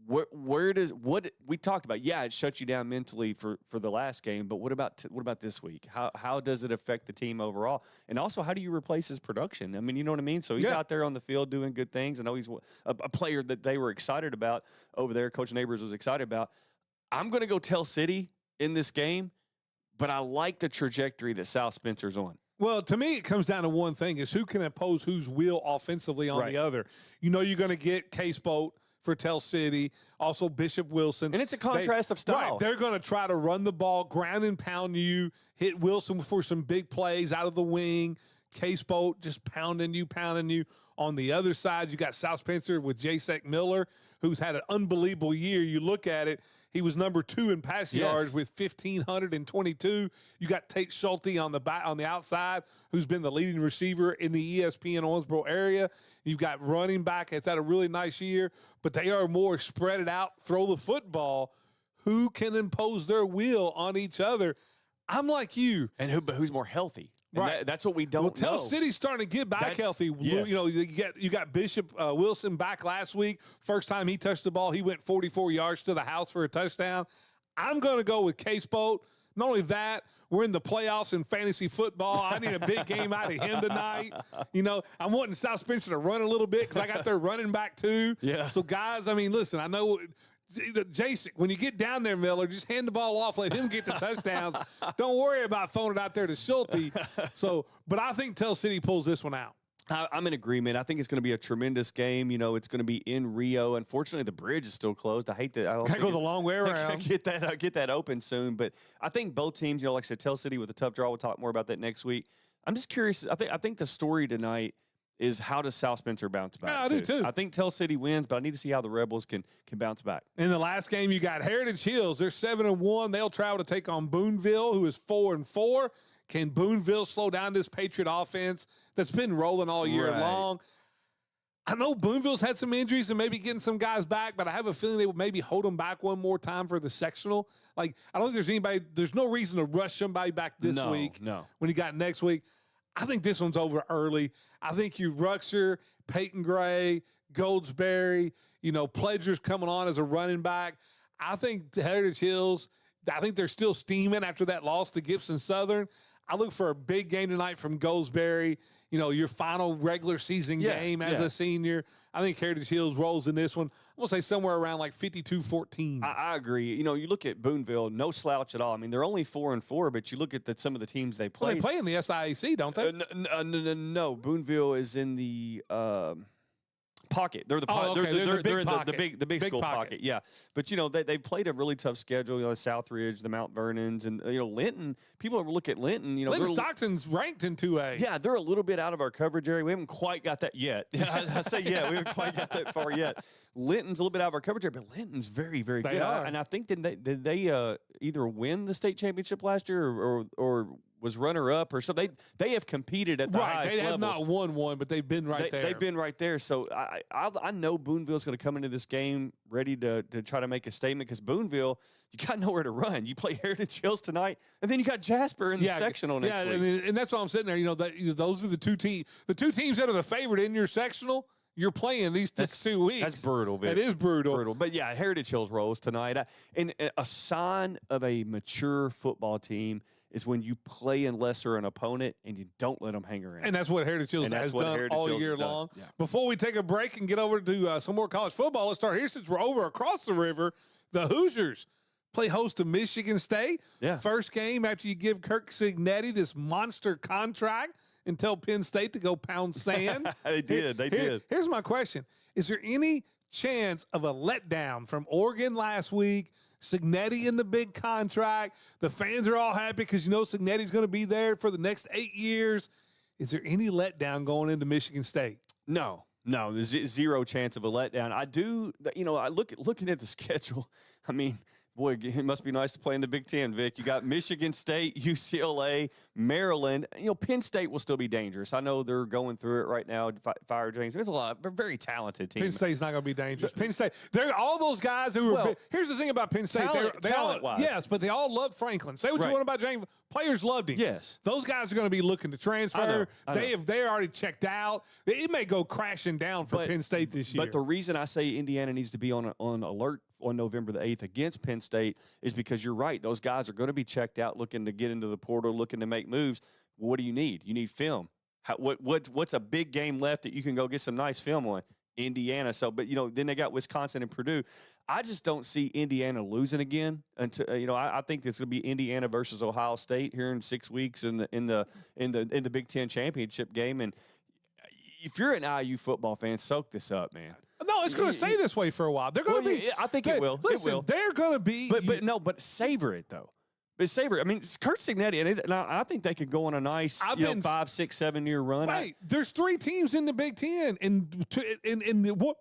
[SPEAKER 12] what we talked about? Yeah, it shuts you down mentally for the last game. But what about this week? How does it affect the team overall? And also, how do you replace his production? I mean, you know what I mean. So he's out there on the field doing good things. I know he's a player that they were excited about over there. Coach Neighbors was excited about. I'm going to go Tell City in this game, but I like the trajectory that South Spencer's on.
[SPEAKER 11] Well, to me, it comes down to one thing: is who can impose whose will offensively on the other. You're going to get Case Boat for Tell City, also Bishop Wilson.
[SPEAKER 12] And it's a contrast of styles.
[SPEAKER 11] Right, they're going to try to run the ball, ground and pound you, hit Wilson for some big plays out of the wing. Case Boat just pounding you. On the other side, you got South Spencer with Jasek Miller, who's had an unbelievable year. You look at it, he was number 2 in pass yards with 1,522. You got Tate Schulte on the outside, who's been the leading receiver in the ESPN Owensboro area. You've got running back that's had a really nice year, but they are more spread it out, throw the football. Who can impose their will on each other? I'm like you.
[SPEAKER 12] And who's more healthy? Right. That's what we don't know.
[SPEAKER 11] Tell City's starting to get back healthy. Yes. You got Bishop Wilson back last week. First time he touched the ball, he went 44 yards to the house for a touchdown. I'm going to go with Case Boat. Not only that, we're in the playoffs in fantasy football. I need a big game out of him tonight. I'm wanting South Spencer to run a little bit because I got their running back too.
[SPEAKER 12] Yeah.
[SPEAKER 11] So, guys, listen, I know – Jason, when you get down there, Miller, just hand the ball off, let him get the touchdowns. Don't worry about throwing it out there to Schulte. But I think Tell City pulls this one out.
[SPEAKER 12] I'm in agreement. I think it's going to be a tremendous game. It's going to be in Rio. Unfortunately, the bridge is still closed. I hate that. I
[SPEAKER 11] gotta go the long way around.
[SPEAKER 12] Get that open soon. But I think both teams, like I said, Tell City with a tough draw. We'll talk more about that next week. I'm just curious. I think the story tonight is how does South Spencer bounce back?
[SPEAKER 11] Yeah, I do too.
[SPEAKER 12] I think Tell City wins, but I need to see how the Rebels can bounce back.
[SPEAKER 11] In the last game, you got Heritage Hills. They're 7-1. They'll travel to take on Boonville, who is 4-4. Can Boonville slow down this Patriot offense that's been rolling all year long? I know Boonville's had some injuries and maybe getting some guys back, but I have a feeling they would maybe hold them back one more time for the sectional. Like, I don't think there's no reason to rush somebody back this week when you got next week. I think this one's over early. I think you Ruxer, Peyton Gray, Goldsberry, Pledger's coming on as a running back. I think Heritage Hills, I think they're still steaming after that loss to Gibson Southern. I look for a big game tonight from Goldsberry, your final regular season game as a senior. I think Heritage Hills rolls in this one. I'm going to say somewhere around like 52-14.
[SPEAKER 12] I agree. You look at Boonville, no slouch at all. I mean, they're only 4-4, but you look at some of the teams they play.
[SPEAKER 11] Well, they play in the SIAC, don't they?
[SPEAKER 12] No. Boonville is in the pocket. They're the the big school pocket. Yeah, but they played a really tough schedule. Southridge, the Mount Vernons, and Linton. People look at Linton.
[SPEAKER 11] Linton Stockton's ranked in 2A.
[SPEAKER 12] Yeah, they're a little bit out of our coverage area. We haven't quite got that yet. I say we haven't quite got that far yet. Linton's a little bit out of our coverage area, but Linton's very, very good. And I think did they either win the state championship last year or was runner-up or something. They have competed at the highest
[SPEAKER 11] levels. They have not won one, but they've been right there.
[SPEAKER 12] They've been right there. So I know Boonville's going to come into this game ready to try to make a statement because Boonville, you got nowhere to run. You play Heritage Hills tonight, and then you got Jasper in the sectional next week.
[SPEAKER 11] And that's why I'm sitting there. Those are the two teams. The two teams that are the favorite in your sectional. You're playing these 2 weeks.
[SPEAKER 12] That's brutal, Vic.
[SPEAKER 11] It is brutal.
[SPEAKER 12] But yeah, Heritage Hills rolls tonight. And a sign of a mature football team is when you play in lesser an opponent and you don't let them hang around.
[SPEAKER 11] And that's what Heritage Hills has done all year long. Yeah. Before we take a break and get over to some more college football, let's start here since we're over across the river. The Hoosiers play host to Michigan State.
[SPEAKER 12] Yeah.
[SPEAKER 11] First game after you give Kirk Cignetti this monster contract and tell Penn State to go pound sand.
[SPEAKER 12] They did.
[SPEAKER 11] Here's my question. Is there any chance of a letdown from Oregon last week? Cignetti in the big contract. The fans are all happy because Cignetti's going to be there for the next 8 years. Is there any letdown going into Michigan State?
[SPEAKER 12] No, there's zero chance of a letdown. I do, looking at the schedule, I mean, boy, it must be nice to play in the Big Ten, Vic. You got Michigan State, UCLA, Maryland. Penn State will still be dangerous. I know they're going through it right now. Fire James. There's a lot. They're very talented team.
[SPEAKER 11] Penn State's not going to be dangerous. Penn State. They're all those guys who were. Here's the thing about Penn State.
[SPEAKER 12] Talent-wise.
[SPEAKER 11] Yes, but they all love Franklin. Say what you want about James. Players loved him.
[SPEAKER 12] Yes.
[SPEAKER 11] Those guys are going to be looking to transfer. They're already checked out. It may go crashing down for Penn State this year.
[SPEAKER 12] But the reason I say Indiana needs to be on alert on November the 8th against Penn State is because you're right. Those guys are going to be checked out, looking to get into the portal, looking to make moves. What do you need? You need film. What's a big game left that you can go get some nice film on? Indiana. So, but then they got Wisconsin and Purdue. I just don't see Indiana losing again until I think it's going to be Indiana versus Ohio State here in 6 weeks in the Big Ten championship game. And if you're an IU football fan, soak this up, man.
[SPEAKER 11] No, it's going to stay this way for a while. They're going to be.
[SPEAKER 12] I think it will.
[SPEAKER 11] Listen,
[SPEAKER 12] it will.
[SPEAKER 11] They're going to be.
[SPEAKER 12] But savor it though. But savor it. I mean, Kurt Cignetti, and I think they could go on a nice 5, 6, 7 year run.
[SPEAKER 11] Right. There's 3 teams in the Big Ten, and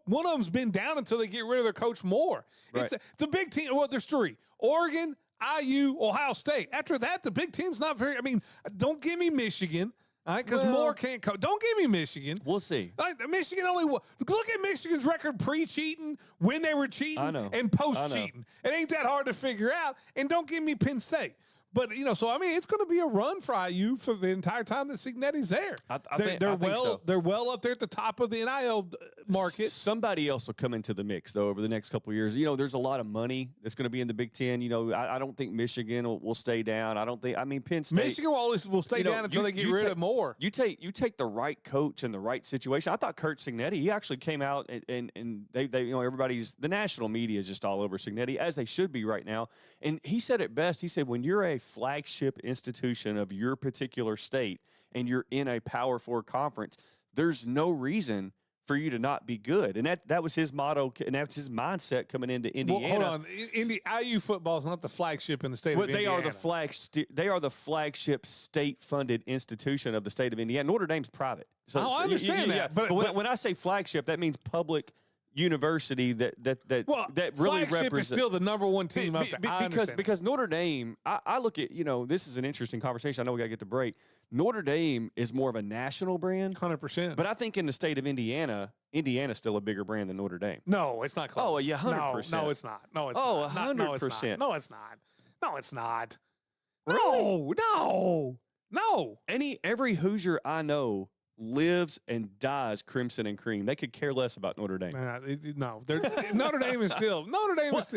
[SPEAKER 11] one of them's been down until they get rid of their coach Moore.
[SPEAKER 12] Right.
[SPEAKER 11] It's the Big Ten. Well, there's 3: Oregon, IU, Ohio State. After that, the Big Ten's not very. I mean, don't give me Michigan. All right, because Moore can't coach. Don't give me Michigan.
[SPEAKER 12] We'll see.
[SPEAKER 11] Michigan only look at Michigan's record pre-cheating, when they were cheating, and post-cheating. It ain't that hard to figure out. And don't give me Penn State. But so I mean, it's going to be a run for IU for the entire time that Cignetti's there.
[SPEAKER 12] I think so.
[SPEAKER 11] They're well up there at the top of the NIL market.
[SPEAKER 12] Somebody else will come into the mix though over the next couple of years. There's a lot of money that's going to be in the Big Ten. I don't think Michigan will stay down. I don't think. I mean, Penn State.
[SPEAKER 11] Michigan will stay down until they get rid of Moore.
[SPEAKER 12] You take the right coach and the right situation. I thought Kurt Cignetti. He actually came out and they everybody's the national media is just all over Cignetti, as they should be right now. And he said it best. He said, when you're a flagship institution of your particular state and you're in a Power 4 conference, there's no reason for you to not be good. And that was his motto, and that's his mindset coming into Indiana.
[SPEAKER 11] Well, hold on. IU football is not the flagship in the state of Indiana.
[SPEAKER 12] They are the flagship state-funded institution of the state of Indiana. Notre Dame's private.
[SPEAKER 11] I understand that.
[SPEAKER 12] But when I say flagship, that means public university that really
[SPEAKER 11] flagship
[SPEAKER 12] represents.
[SPEAKER 11] is still the number one team up there.
[SPEAKER 12] Because Notre Dame, I look at, this is an interesting conversation. I know we got to get to break. Notre Dame is more of a national brand,
[SPEAKER 11] 100%.
[SPEAKER 12] But I think in the state of Indiana's still a bigger brand than Notre Dame.
[SPEAKER 11] No, it's not close.
[SPEAKER 12] Oh, yeah, 100%.
[SPEAKER 11] No, it's not. No, it's
[SPEAKER 12] not.
[SPEAKER 11] 100%.
[SPEAKER 12] No,
[SPEAKER 11] it's not. No, it's not.
[SPEAKER 12] Really?
[SPEAKER 11] No.
[SPEAKER 12] Every Hoosier I know lives and dies crimson and cream. They could care less about Notre Dame.
[SPEAKER 11] Notre Dame is still.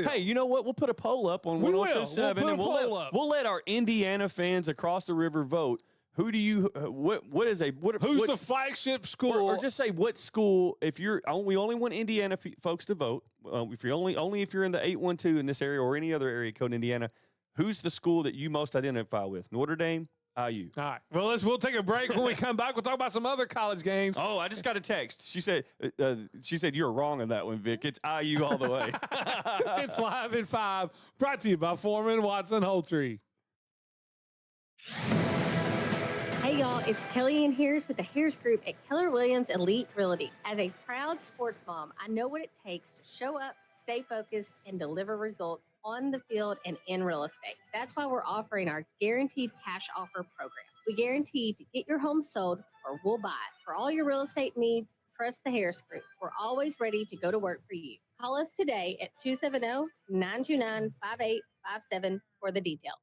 [SPEAKER 12] Hey, you know what? We'll put a poll up on 102.7 and we'll let our Indiana fans across the river vote. Who do you? Who's
[SPEAKER 11] the flagship school?
[SPEAKER 12] Or just say what school? If you're, we only want Indiana folks to vote. If you're only if you're in the 812 in this area or any other area code in Indiana, who's the school that you most identify with? Notre Dame, IU.
[SPEAKER 11] All right. Well, we'll take a break. When we come back, we'll talk about some other college games.
[SPEAKER 12] Oh, I just got a text. She said you're wrong on that one, Vic. It's IU all the way.
[SPEAKER 11] It's Live at 5, brought to you by Foreman Watson Holtree.
[SPEAKER 19] Hey y'all, it's Kellyanne Harris with the Harris Group at Keller Williams Elite Realty. As a proud sports mom, I know what it takes to show up, stay focused, and deliver results on the field and in real estate. That's why we're offering our Guaranteed Cash Offer program. We guarantee to get your home sold or we'll buy it. For all your real estate needs, trust the Harris Group. We're always ready to go to work for you. Call us today at 270-929-5857 for the details.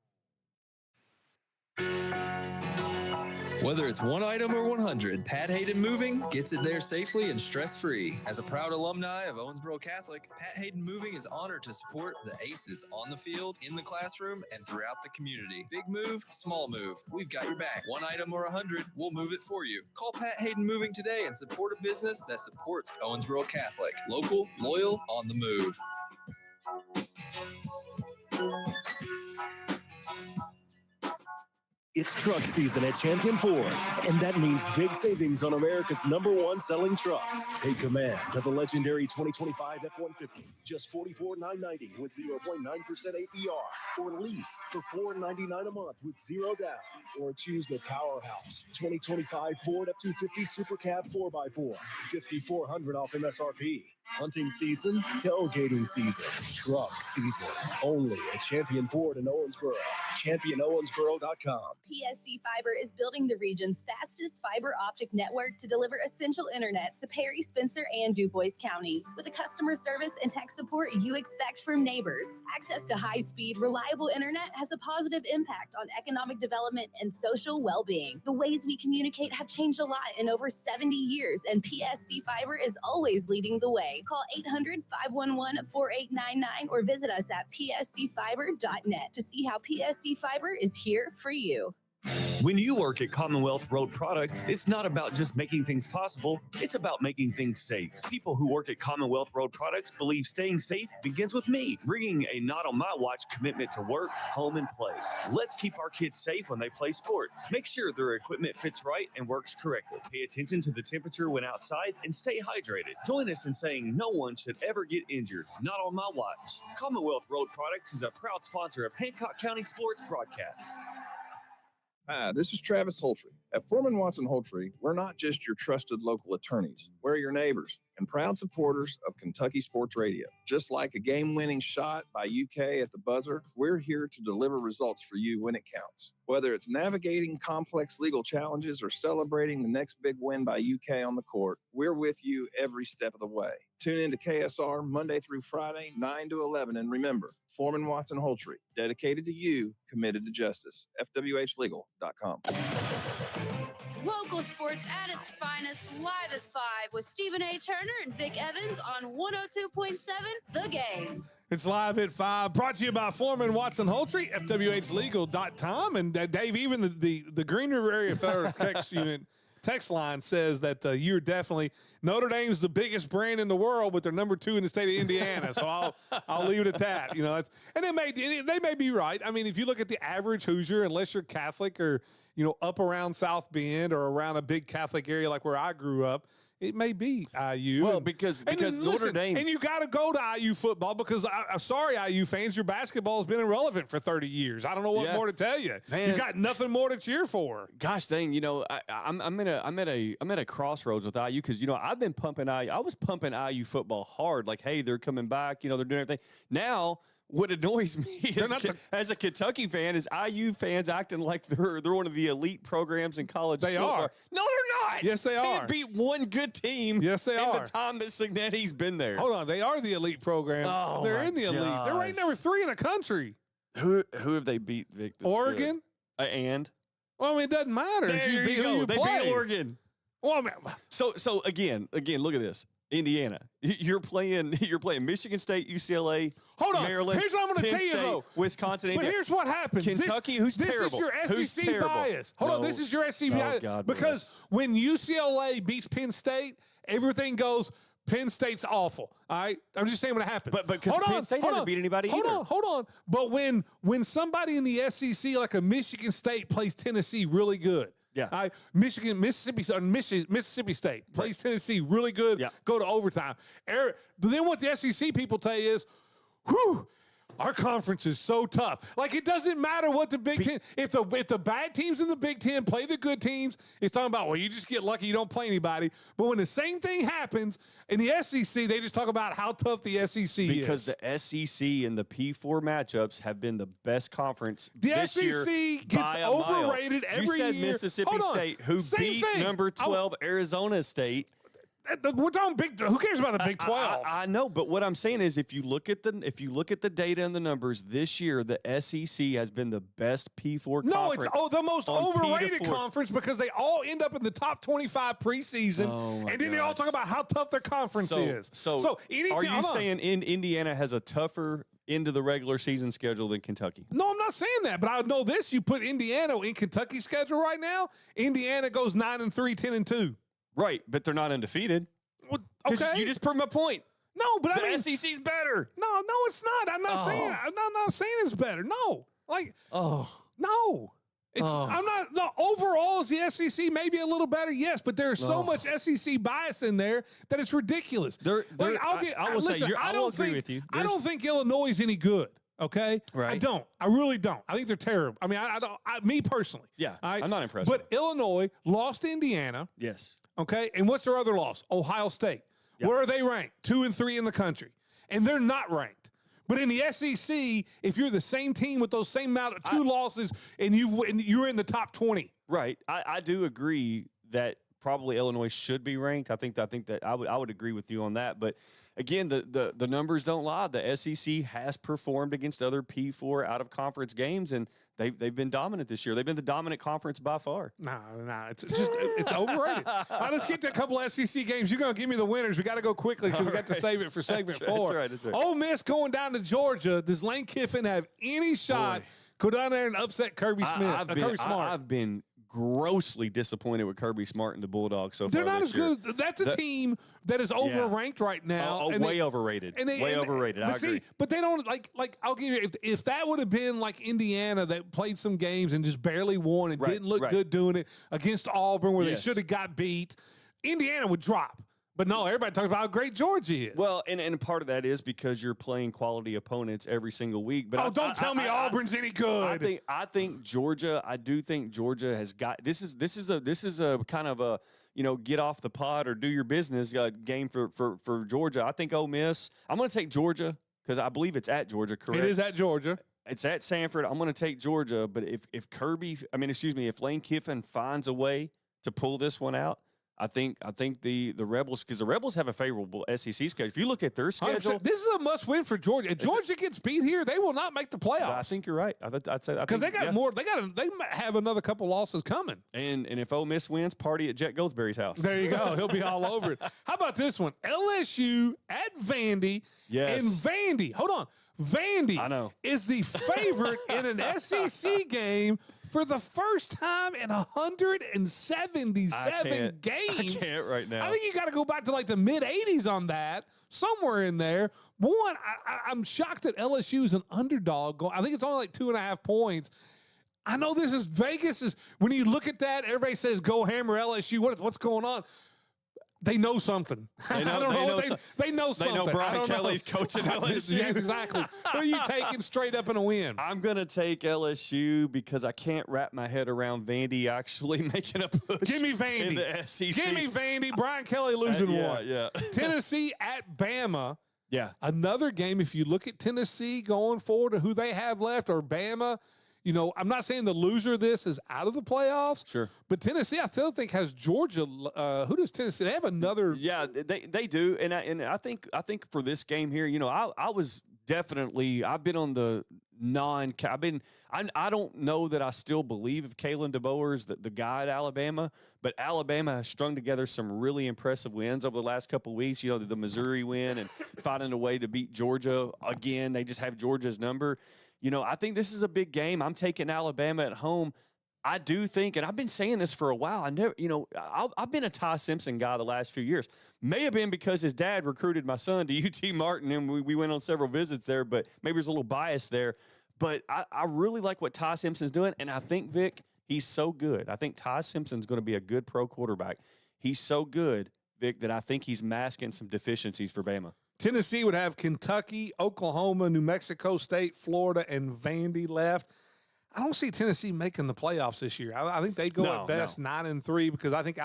[SPEAKER 20] Whether it's one item or 100, Pat Hayden Moving gets it there safely and stress-free. As a proud alumni of Owensboro Catholic, Pat Hayden Moving is honored to support the ACEs on the field, in the classroom, and throughout the community. Big move, small move, we've got your back. One item or 100, we'll move it for you. Call Pat Hayden Moving today and support a business that supports Owensboro Catholic. Local, loyal, on the move.
[SPEAKER 21] It's truck season at Champion Ford, and that means big savings on America's #1 selling trucks. Take command of the legendary 2025 F-150, just $44,990 with 0.9% APR, or lease for $499 a month with zero down, or choose the powerhouse 2025 Ford F-250 Super Cab 4x4, $5,400 off MSRP. Hunting season, tailgating season, truck season, only at Champion Ford in Owensboro. ChampionOwensboro.com.
[SPEAKER 22] PSC Fiber is building the region's fastest fiber optic network to deliver essential internet to Perry, Spencer, and DuBois counties with the customer service and tech support you expect from neighbors. Access to high-speed, reliable internet has a positive impact on economic development and social well-being. The ways we communicate have changed a lot in over 70 years, and PSC Fiber is always leading the way. Call 800-511-4899 or visit us at pscfiber.net to see how PSC Fiber is here for you.
[SPEAKER 23] When you work at Commonwealth Road Products, it's not about just making things possible, it's about making things safe. People who work at Commonwealth Road Products believe staying safe begins with me, bringing a not on my watch commitment to work, home, and play. Let's keep our kids safe when they play sports. Make sure their equipment fits right and works correctly. Pay attention to the temperature when outside and stay hydrated. Join us in saying no one should ever get injured, not on my watch. Commonwealth Road Products is a proud sponsor of Hancock County Sports Broadcasts.
[SPEAKER 14] Hi, this is Travis Holtree. At Foreman Watson Holtree, we're not just your trusted local attorneys. We're your neighbors and proud supporters of Kentucky Sports Radio. Just like a game-winning shot by UK at the buzzer, we're here to deliver results for you when it counts. Whether it's navigating complex legal challenges or celebrating the next big win by UK on the court, we're with you every step of the way. Tune in to KSR Monday through Friday, 9 to 11. And remember, Foreman Watson Holtree, dedicated to you, committed to justice. FWHlegal.com.
[SPEAKER 18] Local sports at its finest, live at 5 with Stephen A. Turner and Vic Evans on 102.7 The Game.
[SPEAKER 11] It's Live at 5, brought to you by Foreman Watson Holtree, FWHlegal.com. And Dave, even the Green River Area Federal text line says that you're definitely Notre Dame's the biggest brand in the world, but they're #2 in the state of Indiana. So I'll leave it at that. You know, and they may be right. I mean, if you look at the average Hoosier, unless you're Catholic or up around South Bend or around a big Catholic area like where I grew up, It may be IU.
[SPEAKER 12] Well, because Notre Dame.
[SPEAKER 11] And you got to go to IU football because, I'm sorry, IU fans, your basketball has been irrelevant for 30 years. I don't know what more to tell you.
[SPEAKER 12] Man.
[SPEAKER 11] You got nothing more to cheer for.
[SPEAKER 12] Gosh dang, I'm at a crossroads with IU because I've been pumping IU. I was pumping IU football hard, like, hey, they're coming back. They're doing everything. Now, what annoys me as a Kentucky fan is IU fans acting like they're one of the elite programs in college football.
[SPEAKER 11] Are.
[SPEAKER 12] No, they're not.
[SPEAKER 11] Yes, they are.
[SPEAKER 12] They beat one good team.
[SPEAKER 11] Yes, they are.
[SPEAKER 12] In the time that Signetti's been there.
[SPEAKER 11] Hold on, they are the elite program.
[SPEAKER 12] Oh,
[SPEAKER 11] they're in the elite. They're ranked number 3 in the country.
[SPEAKER 12] Who have they beat, Vic?
[SPEAKER 11] Oregon.
[SPEAKER 12] And?
[SPEAKER 11] Well, I mean, it doesn't matter.
[SPEAKER 12] There
[SPEAKER 11] if you beat
[SPEAKER 12] go.
[SPEAKER 11] who you
[SPEAKER 12] They
[SPEAKER 11] play.
[SPEAKER 12] beat Oregon.
[SPEAKER 11] Well, I mean,
[SPEAKER 12] so again, look at this. Indiana, you're playing Michigan State, UCLA,
[SPEAKER 11] hold on.
[SPEAKER 12] Maryland.
[SPEAKER 11] Here's what I'm going to
[SPEAKER 12] Penn
[SPEAKER 11] tell you,
[SPEAKER 12] State,
[SPEAKER 11] though.
[SPEAKER 12] Wisconsin,
[SPEAKER 11] But
[SPEAKER 12] Indiana.
[SPEAKER 11] here's what happens.
[SPEAKER 12] Kentucky, who's terrible?
[SPEAKER 11] This is your SEC bias. Hold on. This is your SEC bias.
[SPEAKER 12] God
[SPEAKER 11] because when UCLA beats Penn State, everything goes, Penn State's awful. All right? I'm just saying what happened.
[SPEAKER 12] But because Penn State hasn't beat anybody either.
[SPEAKER 11] Hold on. But when somebody in the SEC, like a Michigan State, plays Tennessee really good,
[SPEAKER 12] yeah.
[SPEAKER 11] All right? Mississippi State plays Tennessee really good, go to overtime. But then what the SEC people tell you is, whew, our conference is so tough. Like, it doesn't matter what the Big Ten, if the bad teams in the Big Ten play the good teams, it's talking about, well, you just get lucky, you don't play anybody. But when the same thing happens in the SEC, they just talk about how tough the SEC is.
[SPEAKER 12] Because the SEC and the P4 matchups have been the best conference this
[SPEAKER 11] SEC
[SPEAKER 12] year
[SPEAKER 11] gets
[SPEAKER 12] by a mile.
[SPEAKER 11] overrated every
[SPEAKER 12] year. You said
[SPEAKER 11] year.
[SPEAKER 12] Mississippi State, who beat number 12 Arizona State.
[SPEAKER 11] We're talking Big. Who cares about the Big 12?
[SPEAKER 12] I know, but what I'm saying is, if you look at the data and the numbers this year, the SEC has been the best P4
[SPEAKER 11] No,
[SPEAKER 12] conference.
[SPEAKER 11] it's the most overrated
[SPEAKER 12] P4.
[SPEAKER 11] conference because they all end up in the top 25 preseason, and then they all talk about how tough their conference is.
[SPEAKER 12] So
[SPEAKER 11] anything,
[SPEAKER 12] are you saying Indiana has a tougher end of the regular season schedule than Kentucky?
[SPEAKER 11] No, I'm not saying that, but I know this: you put Indiana in Kentucky's schedule right now. Indiana goes 9-3, 10-2.
[SPEAKER 12] Right, but they're not undefeated.
[SPEAKER 11] Well, okay,
[SPEAKER 12] you just proved my point.
[SPEAKER 11] No, but
[SPEAKER 12] the SEC's better.
[SPEAKER 11] No, it's not. I'm not saying. I'm not saying it's better. No, no. I'm not. No, overall, is the SEC maybe a little better? Yes, but there's so much SEC bias in there that it's ridiculous.
[SPEAKER 12] I don't
[SPEAKER 11] think Illinois is any good. Okay,
[SPEAKER 12] right.
[SPEAKER 11] I don't. I really don't. I think they're terrible. I mean, I don't. Me personally.
[SPEAKER 12] Yeah,
[SPEAKER 11] I'm
[SPEAKER 12] not impressed.
[SPEAKER 11] But Illinois lost to Indiana.
[SPEAKER 12] Yes.
[SPEAKER 11] Okay, and what's their other loss? Ohio State. Yep. Where are they ranked? 2 and 3 in the country, and they're not ranked. But in the SEC, if you're the same team with those same amount of 2 losses, and you're in the top 20,
[SPEAKER 12] right? I do agree that probably Illinois should be ranked. I think that I would agree with you on that. But again, the numbers don't lie. The SEC has performed against other P4 out of conference games, and they've been dominant this year. They've been the dominant conference by far.
[SPEAKER 11] No, it's overrated. Let's get to a couple of SEC games. You're going to give me the winners. We got to go quickly because we got to save it for segment 4.
[SPEAKER 12] That's right.
[SPEAKER 11] Ole Miss going down to Georgia. Does Lane Kiffin have any shot? Go down there and upset Kirby Smart.
[SPEAKER 12] I've been grossly disappointed with Kirby Smart and the Bulldogs so far.
[SPEAKER 11] They're not as good. That's a team that is overranked right now.
[SPEAKER 12] Way overrated. Way overrated. I agree.
[SPEAKER 11] But they don't like. I'll give you if that would have been like Indiana that played some games and just barely won and didn't look good doing it against Auburn where they should have got beat, Indiana would drop. But no, everybody talks about how great Georgia is.
[SPEAKER 12] Well, and part of that is because you're playing quality opponents every single week. But
[SPEAKER 11] don't tell me Auburn's any good.
[SPEAKER 12] I think Georgia. I do think Georgia has got this is a kind of a get off the pot or do your business game for Georgia. I think Ole Miss. I'm going to take Georgia because I believe it's at Georgia. Correct.
[SPEAKER 11] It is at Georgia.
[SPEAKER 12] It's at Sanford. I'm going to take Georgia. But if if Lane Kiffin finds a way to pull this one out, I think the Rebels, because the Rebels have a favorable SEC schedule. If you look at their schedule,
[SPEAKER 11] this is a must-win for Georgia. If Georgia gets beat here, they will not make the playoffs.
[SPEAKER 12] I think you're right. I'd say
[SPEAKER 11] because they got more. They have another couple losses coming.
[SPEAKER 12] And if Ole Miss wins, party at Jet Goldsberry's house.
[SPEAKER 11] There you go. He'll be all over it. How about this one? LSU at Vandy.
[SPEAKER 12] Yes.
[SPEAKER 11] And Vandy. Hold on. Vandy.
[SPEAKER 12] I know.
[SPEAKER 11] Is the favorite in an SEC game for the first time in 177 games.
[SPEAKER 12] I can't right now.
[SPEAKER 11] I think you got to go back to like the mid-'80s on that, somewhere in there. One, I'm shocked that LSU is an underdog. I think it's only like 2.5 points. I know this is Vegas. When you look at that, everybody says go hammer LSU. What's going on? They know something.
[SPEAKER 12] They know,
[SPEAKER 11] I don't know what they know something.
[SPEAKER 12] They know Brian
[SPEAKER 11] I don't
[SPEAKER 12] Kelly's
[SPEAKER 11] know.
[SPEAKER 12] coaching LSU.
[SPEAKER 11] Yeah, exactly. Who are you taking straight up in a win?
[SPEAKER 12] I'm going to take LSU because I can't wrap my head around Vandy actually making a push.
[SPEAKER 11] Give me Vandy.
[SPEAKER 12] In the SEC.
[SPEAKER 11] Give me Vandy. Brian Kelly losing one.
[SPEAKER 12] Yeah.
[SPEAKER 11] Tennessee at Bama.
[SPEAKER 12] Yeah.
[SPEAKER 11] Another game, if you look at Tennessee going forward and who they have left, or Bama, I'm not saying the loser of this is out of the playoffs.
[SPEAKER 12] Sure.
[SPEAKER 11] But Tennessee, I still think, has Georgia. Who does Tennessee? They have another.
[SPEAKER 12] Yeah, they do. And I think for this game here, I was definitely, I've been on the I don't know that I still believe if Kalen DeBoer is the guy at Alabama, but Alabama has strung together some really impressive wins over the last couple of weeks. The Missouri win and finding a way to beat Georgia again. They just have Georgia's number. I think this is a big game. I'm taking Alabama at home. I do think, and I've been saying this for a while. I've been a Ty Simpson guy the last few years. May have been because his dad recruited my son to UT Martin, and we went on several visits there. But maybe there's a little bias there. But I really like what Ty Simpson's doing, and I think Vic, he's so good. I think Ty Simpson's going to be a good pro quarterback. He's so good, Vic, that I think he's masking some deficiencies for Bama.
[SPEAKER 11] Tennessee would have Kentucky, Oklahoma, New Mexico State, Florida, and Vandy left. I don't see Tennessee making the playoffs this year. I think they go at best 9-3 because I think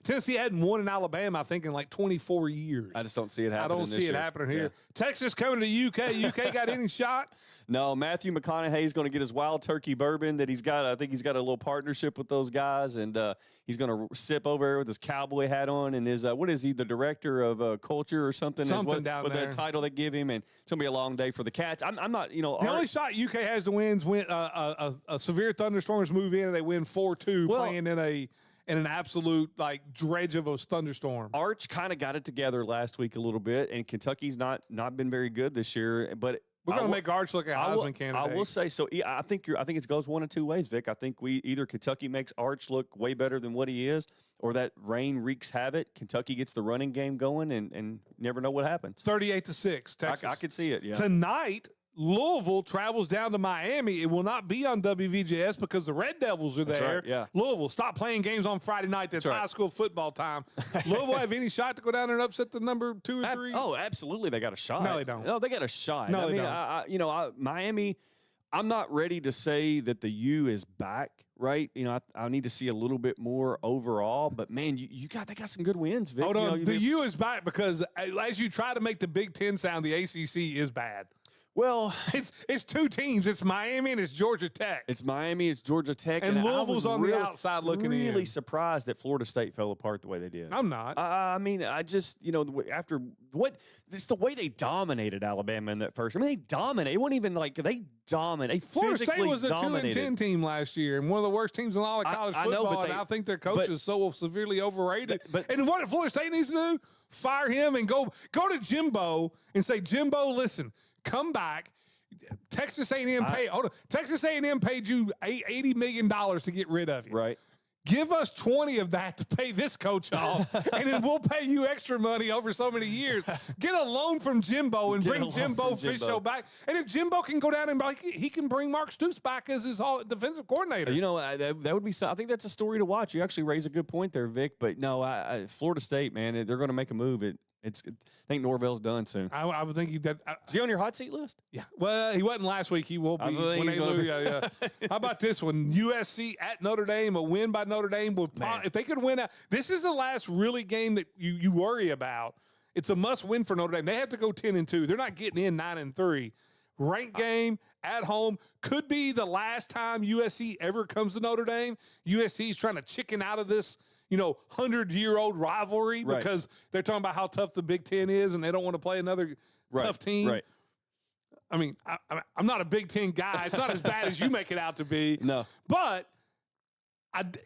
[SPEAKER 11] Tennessee hadn't won in Alabama, I think, in like 24 years.
[SPEAKER 12] I just don't see it happening.
[SPEAKER 11] I don't see it happening here. Yeah. Texas coming to UK. UK got any shot?
[SPEAKER 12] No, Matthew McConaughey's going to get his Wild Turkey bourbon that he's got. I think he's got a little partnership with those guys, and he's going to sip over there with his cowboy hat on and his what is he, the director of culture or something?
[SPEAKER 11] Something down
[SPEAKER 12] with
[SPEAKER 11] there.
[SPEAKER 12] The title they give him, and it's going to be a long day for the Cats. I'm not,
[SPEAKER 11] The only shot UK has to win is when a severe thunderstorms move in and they win 4-2 playing in an absolute dredge of a thunderstorm.
[SPEAKER 12] Arch kind of got it together last week a little bit, and Kentucky's not been very good this year, but.
[SPEAKER 11] We're going to make Arch look like a Heisman candidate.
[SPEAKER 12] I will say so. Yeah, I think it goes one of two ways, Vic. I think either Kentucky makes Arch look way better than what he is, or that rain wreaks havoc. Kentucky gets the running game going, and never know what happens.
[SPEAKER 11] 38-6, Texas.
[SPEAKER 12] I could see it. Yeah.
[SPEAKER 11] Tonight, Louisville travels down to Miami. It will not be on WVJS because the Red Devils are there.
[SPEAKER 12] Right, yeah.
[SPEAKER 11] Louisville, stop playing games on Friday night. That's high school football time. Louisville have any shot to go down there and upset the number 2 or 3?
[SPEAKER 12] Oh, absolutely. They got a shot.
[SPEAKER 11] No, they don't.
[SPEAKER 12] No, they got a shot.
[SPEAKER 11] No, they don't.
[SPEAKER 12] Miami, I'm not ready to say that the U is back, right? I need to see a little bit more overall. But, man, they got some good wins, Vic.
[SPEAKER 11] Hold on. The U is back because as you try to make the Big Ten sound, the ACC is bad.
[SPEAKER 12] Well,
[SPEAKER 11] it's two teams. It's Miami and it's Georgia Tech.
[SPEAKER 12] It's Miami, it's Georgia Tech.
[SPEAKER 11] And Louisville's on the outside looking in.
[SPEAKER 12] Really surprised that Florida State fell apart the way they did.
[SPEAKER 11] I'm not.
[SPEAKER 12] I just, after it's the way they dominated Alabama in that first. They dominated. It wasn't even they dominated.
[SPEAKER 11] Florida State was a 2-10 team last year and one of the worst teams in all of college football. I think their coach is so severely overrated. And what Florida State needs to do? Fire him and go to Jimbo and say, Jimbo, listen. Come back. Texas A&M Texas A&M paid you $80 million to get rid of you.
[SPEAKER 12] Right.
[SPEAKER 11] Give us 20 of that to pay this coach off, and then we'll pay you extra money over so many years. Get a loan from Jimbo and bring Jimbo Fisho back. And if Jimbo can go down and he can bring Mark Stoops back as his defensive coordinator.
[SPEAKER 12] That would be. I think that's a story to watch. You actually raise a good point there, Vic. But no, Florida State, man, they're going to make a move. I think Norvell's done soon.
[SPEAKER 11] I would think
[SPEAKER 12] is he on your hot seat list?
[SPEAKER 11] Yeah. Well, he wasn't last week. He will be when they lose. Yeah. How about this one? USC at Notre Dame, a win by Notre Dame. If they could win, this is the last really game that you worry about. It's a must win for Notre Dame. They have to go 10-2. They're not getting in 9-3. Ranked game at home could be the last time USC ever comes to Notre Dame. USC is trying to chicken out of this 100-year-old rivalry because they're talking about how tough the Big Ten is and they don't want to play another tough team.
[SPEAKER 12] Right.
[SPEAKER 11] I mean, I'm not a Big Ten guy. It's not as bad as you make it out to be.
[SPEAKER 12] No.
[SPEAKER 11] But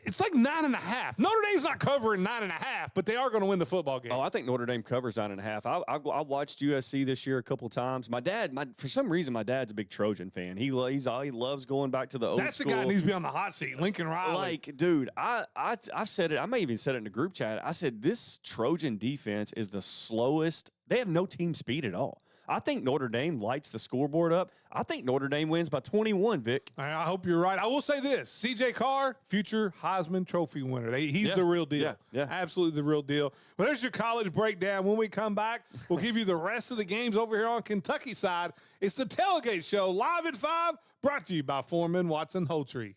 [SPEAKER 11] it's like 9.5. Notre Dame's not covering 9.5, but they are going to win the football game.
[SPEAKER 12] Oh, I think Notre Dame covers 9.5. I watched USC this year a couple of times. My dad, for some reason, my dad's a big Trojan fan. He loves going back to the old school.
[SPEAKER 11] That's the guy that needs to be on the hot seat, Lincoln Riley.
[SPEAKER 12] Dude, I've said it. I may even said it in the group chat. I said this Trojan defense is the slowest. They have no team speed at all. I think Notre Dame lights the scoreboard up. I think Notre Dame wins by 21, Vic.
[SPEAKER 11] I hope you're right. I will say this. C.J. Carr, future Heisman Trophy winner. He's the real deal.
[SPEAKER 12] Yeah.
[SPEAKER 11] Absolutely the real deal. Well, there's your college breakdown. When we come back, we'll give you the rest of the games over here on Kentucky side. It's the Tailgate Show, live at 5, brought to you by Foreman Watson Holtree.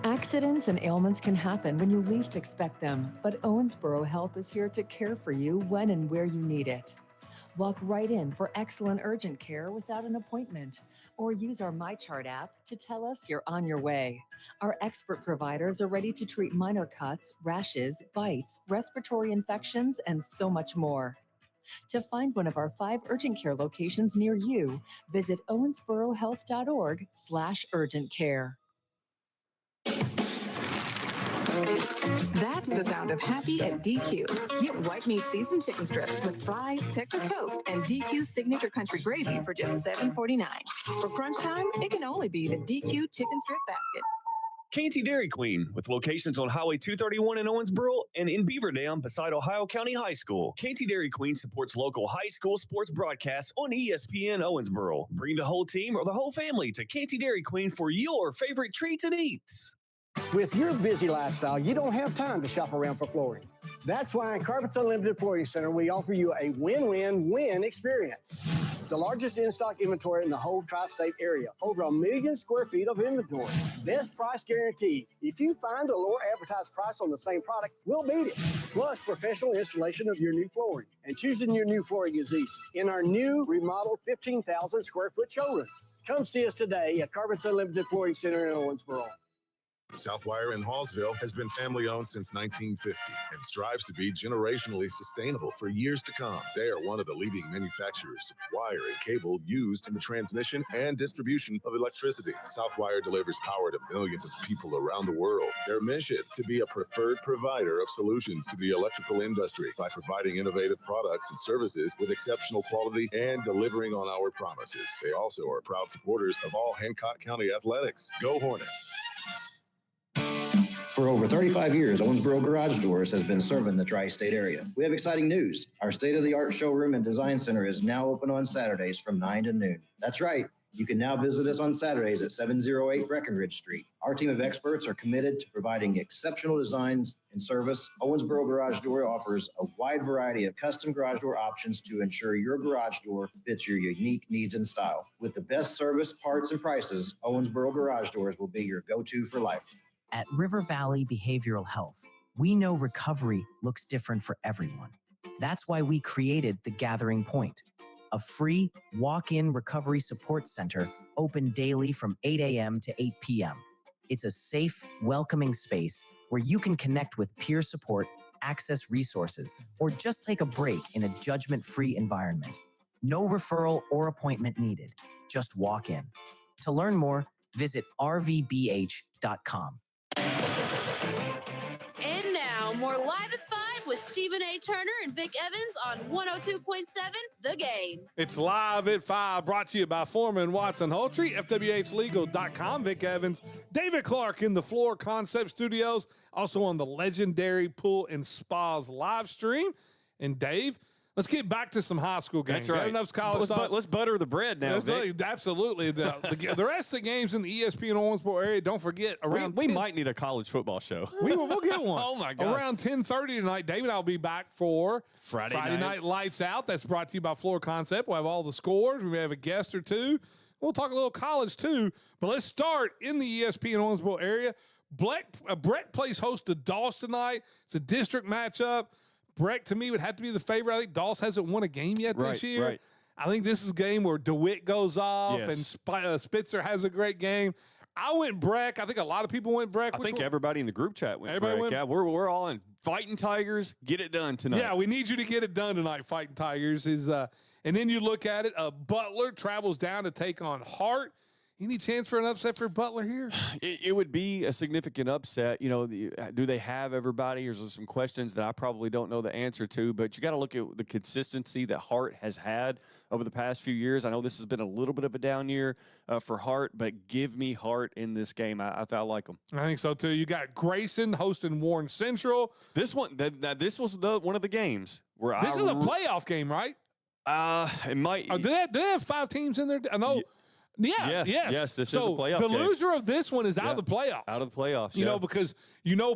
[SPEAKER 1] Accidents and ailments can happen when you least expect them, but Owensboro Health is here to care for you when and where you need it. Walk right in for excellent urgent care without an appointment, or use our MyChart app to tell us you're on your way. Our expert providers are ready to treat minor cuts, rashes, bites, respiratory infections, and so much more. To find one of our 5 urgent care locations near you, visit owensborohealth.org/urgent care.
[SPEAKER 2] That's the sound of happy at DQ. Get white meat seasoned chicken strips with fried Texas toast and DQ's signature country gravy for just $7.49. For crunch time, it can only be the DQ chicken strip basket.
[SPEAKER 23] Canty Dairy Queen, with locations on Highway 231 in Owensboro and in Beaver Dam beside Ohio County High School. Canty Dairy Queen supports local high school sports broadcasts on ESPN Owensboro. Bring the whole team or the whole family to Canty Dairy Queen for your favorite treats and eats.
[SPEAKER 5] With your busy lifestyle, you don't have time to shop around for flooring. That's why in Carpets Unlimited Flooring Center, we offer you a win-win-win experience. The largest in-stock inventory in the whole tri-state area. Over 1 million square feet of inventory. Best price guarantee. If you find a lower advertised price on the same product, we'll beat it. Plus, professional installation of your new flooring. And choosing your new flooring is easy. In our new, remodeled 15,000 square foot showroom. Come see us today at Carpets Unlimited Flooring Center in Owensboro.
[SPEAKER 24] Southwire in Hallsville has been family-owned since 1950 and strives to be generationally sustainable for years to come. They are one of the leading manufacturers of wire and cable used in the transmission and distribution of electricity. Southwire delivers power to millions of people around the world. Their mission, to be a preferred provider of solutions to the electrical industry by providing innovative products and services with exceptional quality and delivering on our promises. They also are proud supporters of all Hancock County athletics. Go Hornets!
[SPEAKER 25] For over 35 years, Owensboro Garage Doors has been serving the tri-state area. We have exciting news. Our state-of-the-art showroom and design center is now open on Saturdays from 9 to noon. That's right. You can now visit us on Saturdays at 708 Breckenridge Street. Our team of experts are committed to providing exceptional designs and service. Owensboro Garage Door offers a wide variety of custom garage door options to ensure your garage door fits your unique needs and style. With the best service, parts, and prices, Owensboro Garage Doors will be your go-to for life.
[SPEAKER 26] At River Valley Behavioral Health, we know recovery looks different for everyone. That's why we created The Gathering Point, a free walk-in recovery support center open daily from 8 a.m. to 8 p.m. It's a safe, welcoming space where you can connect with peer support, access resources, or just take a break in a judgment-free environment. No referral or appointment needed. Just walk in. To learn more, visit rvbh.com.
[SPEAKER 18] And now, more Live at 5 with Stephen A. Turner and Vic Evans on 102.7 The Game.
[SPEAKER 11] It's Live at 5, brought to you by Foreman Watson Holtree, FWHlegal.com. Vic Evans, David Clark in the Floor Concept Studios, also on the legendary Pool and Spas live stream. And Dave, let's get back to some high school games.
[SPEAKER 12] That's right.
[SPEAKER 11] Enough college
[SPEAKER 12] Let's butter the bread now.
[SPEAKER 11] Absolutely. The rest of the games in the ESPN Owensboro area, don't forget, around
[SPEAKER 12] we might need a college football show.
[SPEAKER 11] We'll get one.
[SPEAKER 12] Oh, my gosh.
[SPEAKER 11] Around 10:30 tonight, David and I will be back for
[SPEAKER 12] Friday
[SPEAKER 11] night Lights Out. That's brought to you by Floor Concept. We'll have all the scores. We may have a guest or two. We'll talk a little college, too. But let's start in the ESPN Owensboro area. Breck plays host to Doss tonight. It's a district matchup. Breck, to me, would have to be the favorite. I think Doss hasn't won a game yet this year.
[SPEAKER 12] Right.
[SPEAKER 11] I think this is a game where DeWitt goes off
[SPEAKER 12] Yes.
[SPEAKER 11] and Spitzer has a great game. I went Breck. I think a lot of people went Breck.
[SPEAKER 12] I think everybody in the group chat went
[SPEAKER 11] Everybody
[SPEAKER 12] Breck.
[SPEAKER 11] went-
[SPEAKER 12] Yeah, we're all in. Fighting Tigers, get it done tonight.
[SPEAKER 11] Yeah, we need you to get it done tonight, Fighting Tigers. And then you look at it, Butler travels down to take on Hart. Any chance for an upset for Butler here?
[SPEAKER 12] It would be a significant upset. You know, do they have everybody? Or is there some questions that I probably don't know the answer to? But you got to look at the consistency that Hart has had over the past few years. I know this has been a little bit of a down year for Hart, but give me Hart in this game. I like them.
[SPEAKER 11] I think so too. You got Grayson hosting Warren Central.
[SPEAKER 12] This one, this was one of the games where
[SPEAKER 11] this is a playoff game, right?
[SPEAKER 12] It might.
[SPEAKER 11] Do they have 5 teams in there? I know. Yeah.
[SPEAKER 12] Yes. This is a playoff
[SPEAKER 11] the
[SPEAKER 12] game.
[SPEAKER 11] loser of this one is out of the playoffs.
[SPEAKER 12] Out of the playoffs.
[SPEAKER 11] You know, because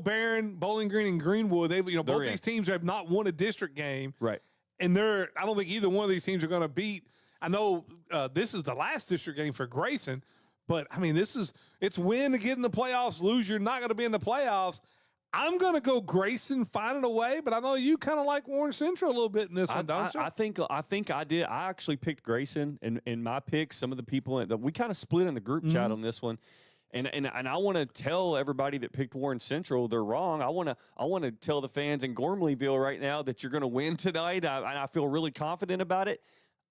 [SPEAKER 11] Barron, Bowling Green, and Greenwood. They've both these teams have not won a district game.
[SPEAKER 12] Right.
[SPEAKER 11] And I don't think either one of these teams are going to beat. I know this is the last district game for Grayson, but I mean, it's win to get in the playoffs. Lose, you're not going to be in the playoffs. I'm going to go Grayson finding a way, but I know you kind of like Warren Central a little bit in this one, don't you?
[SPEAKER 12] I think I did. I actually picked Grayson in my picks. Some of the people we kind of split in the group chat on this one, and I want to tell everybody that picked Warren Central they're wrong. I want to tell the fans in Gormleyville right now that you're going to win tonight. I feel really confident about it.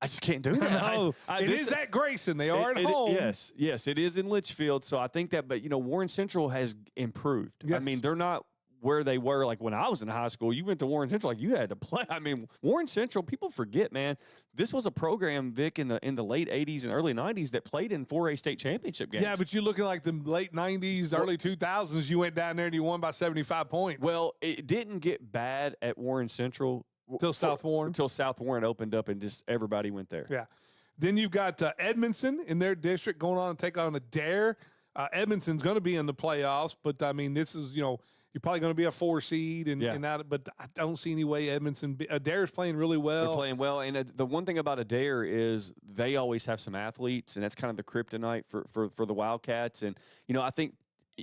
[SPEAKER 12] I just can't do that.
[SPEAKER 11] No, it is at Grayson. They are at home.
[SPEAKER 12] Yes, it is in Litchfield. So I think that, but Warren Central has improved.
[SPEAKER 11] Yes.
[SPEAKER 12] I mean, they're not where they were like when I was in high school. You went to Warren Central, like you had to play. I mean, Warren Central, people forget, man. This was a program, Vic, in the late 80s and early 90s that played in 4A state championship games.
[SPEAKER 11] Yeah, but you looking like the late 90s, early 2000s, you went down there and you won by 75 points.
[SPEAKER 12] Well, it didn't get bad at Warren Central
[SPEAKER 11] until South Warren.
[SPEAKER 12] Until South Warren opened up and just everybody went there.
[SPEAKER 11] Yeah. Then you've got Edmondson in their district going on to take on Adair. Edmondson's going to be in the playoffs, but I mean, this is, you're probably going to be a 4 seed, but I don't see any way Edmondson. Adair's playing really well.
[SPEAKER 12] They're playing well, and the one thing about Adair is they always have some athletes, and that's kind of the kryptonite for the Wildcats. And I think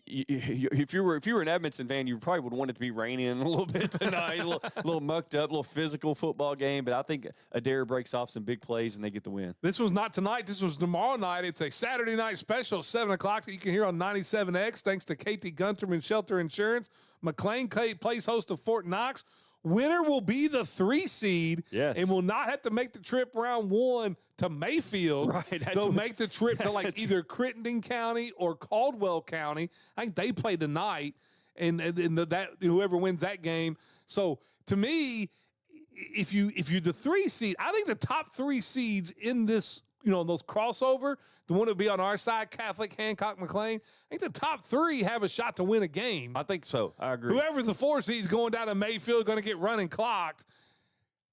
[SPEAKER 12] if you were an Edmondson fan, you probably would want it to be raining a little bit tonight, a little mucked up, a little physical football game. But I think Adair breaks off some big plays and they get the win.
[SPEAKER 11] This was not tonight. This was tomorrow night. It's a Saturday night special, 7 o'clock that you can hear on 97X. Thanks to Katie Gunterman Shelter Insurance. McLean plays host to Fort Knox. Winner will be the 3 seed and will not have to make the trip round 1 to Mayfield.
[SPEAKER 12] Right,
[SPEAKER 11] they'll make the trip to either Crittenden County or Caldwell County. I think they play tonight, and that whoever wins that game. So to me, if you're the 3 seed, I think the top 3 seeds in this, those crossover, the one that would be on our side, Catholic, Hancock, McLean, I think the top 3 have a shot to win a game.
[SPEAKER 12] I think so. I agree.
[SPEAKER 11] Whoever's the 4 seed's going down to Mayfield, going to get running clocked.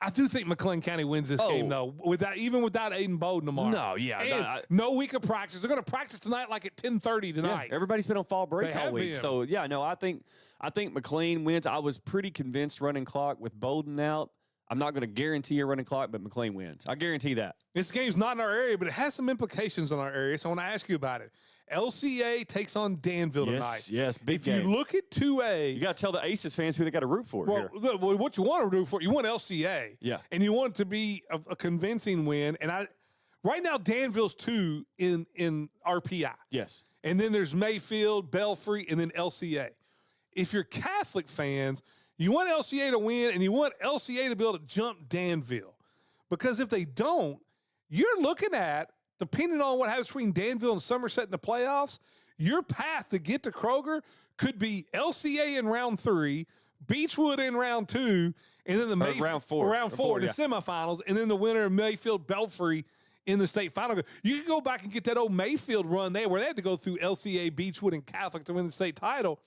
[SPEAKER 11] I do think McLean County wins this game, though, even without Aiden Bowden tomorrow.
[SPEAKER 12] No, yeah.
[SPEAKER 11] And no week of practice. They're going to practice tonight like at 10:30 tonight.
[SPEAKER 12] Yeah, everybody's been on fall break
[SPEAKER 11] They
[SPEAKER 12] all
[SPEAKER 11] have
[SPEAKER 12] week.
[SPEAKER 11] been.
[SPEAKER 12] So, I think McLean wins. I was pretty convinced running clock with Bowden out. I'm not going to guarantee a running clock, but McLean wins. I guarantee that.
[SPEAKER 11] This game's not in our area, but it has some implications in our area, so I want to ask you about it. LCA takes on Danville tonight.
[SPEAKER 12] Yes, big
[SPEAKER 11] If
[SPEAKER 12] game.
[SPEAKER 11] you look at 2A...
[SPEAKER 12] You got to tell the Aces fans who they got to root for here.
[SPEAKER 11] Well, what you want to root for, you want LCA.
[SPEAKER 12] Yeah.
[SPEAKER 11] And you want it to be a convincing win. And right now, Danville's 2 in RPI.
[SPEAKER 12] Yes.
[SPEAKER 11] And then there's Mayfield, Belfry, and then LCA. If you're Catholic fans... You want LCA to win, and you want LCA to be able to jump Danville. Because if they don't, you're looking at, depending on what happens between Danville and Somerset in the playoffs, your path to get to Kroger could be LCA in round 3, Beechwood in round 2, and then
[SPEAKER 12] round 4.
[SPEAKER 11] Round 4, the semifinals, and then the winner of Mayfield Belfry in the state final. You can go back and get that old Mayfield run there where they had to go through LCA, Beechwood, and Catholic to win the state title.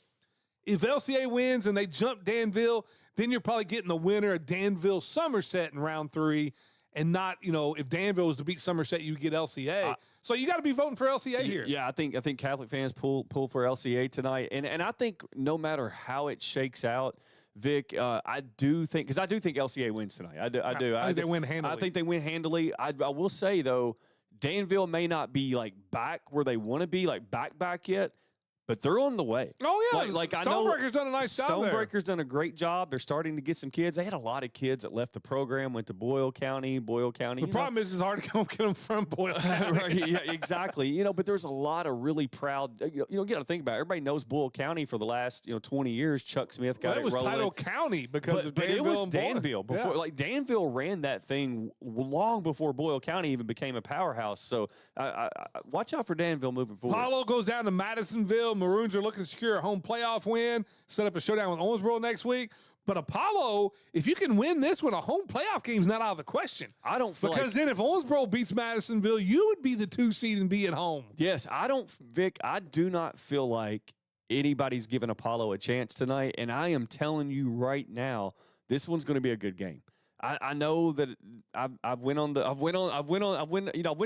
[SPEAKER 11] If LCA wins and they jump Danville, then you're probably getting the winner of Danville Somerset in round 3, and not, if Danville was to beat Somerset, you get LCA. So you got to be voting for LCA here.
[SPEAKER 12] Yeah, I think Catholic fans pull for LCA tonight, and I think no matter how it shakes out, Vic, I do think LCA wins tonight. I do.
[SPEAKER 11] I think they win handily.
[SPEAKER 12] I think they win handily. I will say though, Danville may not be back where they want to be, back yet. But they're on the way.
[SPEAKER 11] Oh, yeah.
[SPEAKER 12] I know
[SPEAKER 11] Stonebreaker's done a nice job there.
[SPEAKER 12] Stonebreaker's done a great job. They're starting to get some kids. They had a lot of kids that left the program, went to Boyle County.
[SPEAKER 11] The problem is it's hard to get them from Boyle County.
[SPEAKER 12] Right, yeah, exactly. But there's a lot of really proud, you got to think about it. Everybody knows Boyle County for the last, 20 years. Chuck Smith got
[SPEAKER 11] it was
[SPEAKER 12] rolling.
[SPEAKER 11] Title County because of Danville.
[SPEAKER 12] But it was
[SPEAKER 11] and
[SPEAKER 12] Danville. Before, Danville ran that thing long before Boyle County even became a powerhouse. So watch out for Danville moving forward.
[SPEAKER 11] Apollo goes down to Madisonville. Maroons are looking to secure a home playoff win, set up a showdown with Owensboro next week. But Apollo, if you can win this one, a home playoff game's not out of the question.
[SPEAKER 12] I don't feel
[SPEAKER 11] because then if Owensboro beats Madisonville, you would be the 2 seed and be at home.
[SPEAKER 12] Yes, Vic, I do not feel like anybody's giving Apollo a chance tonight. And I am telling you right now, this one's going to be a good game. I know that I went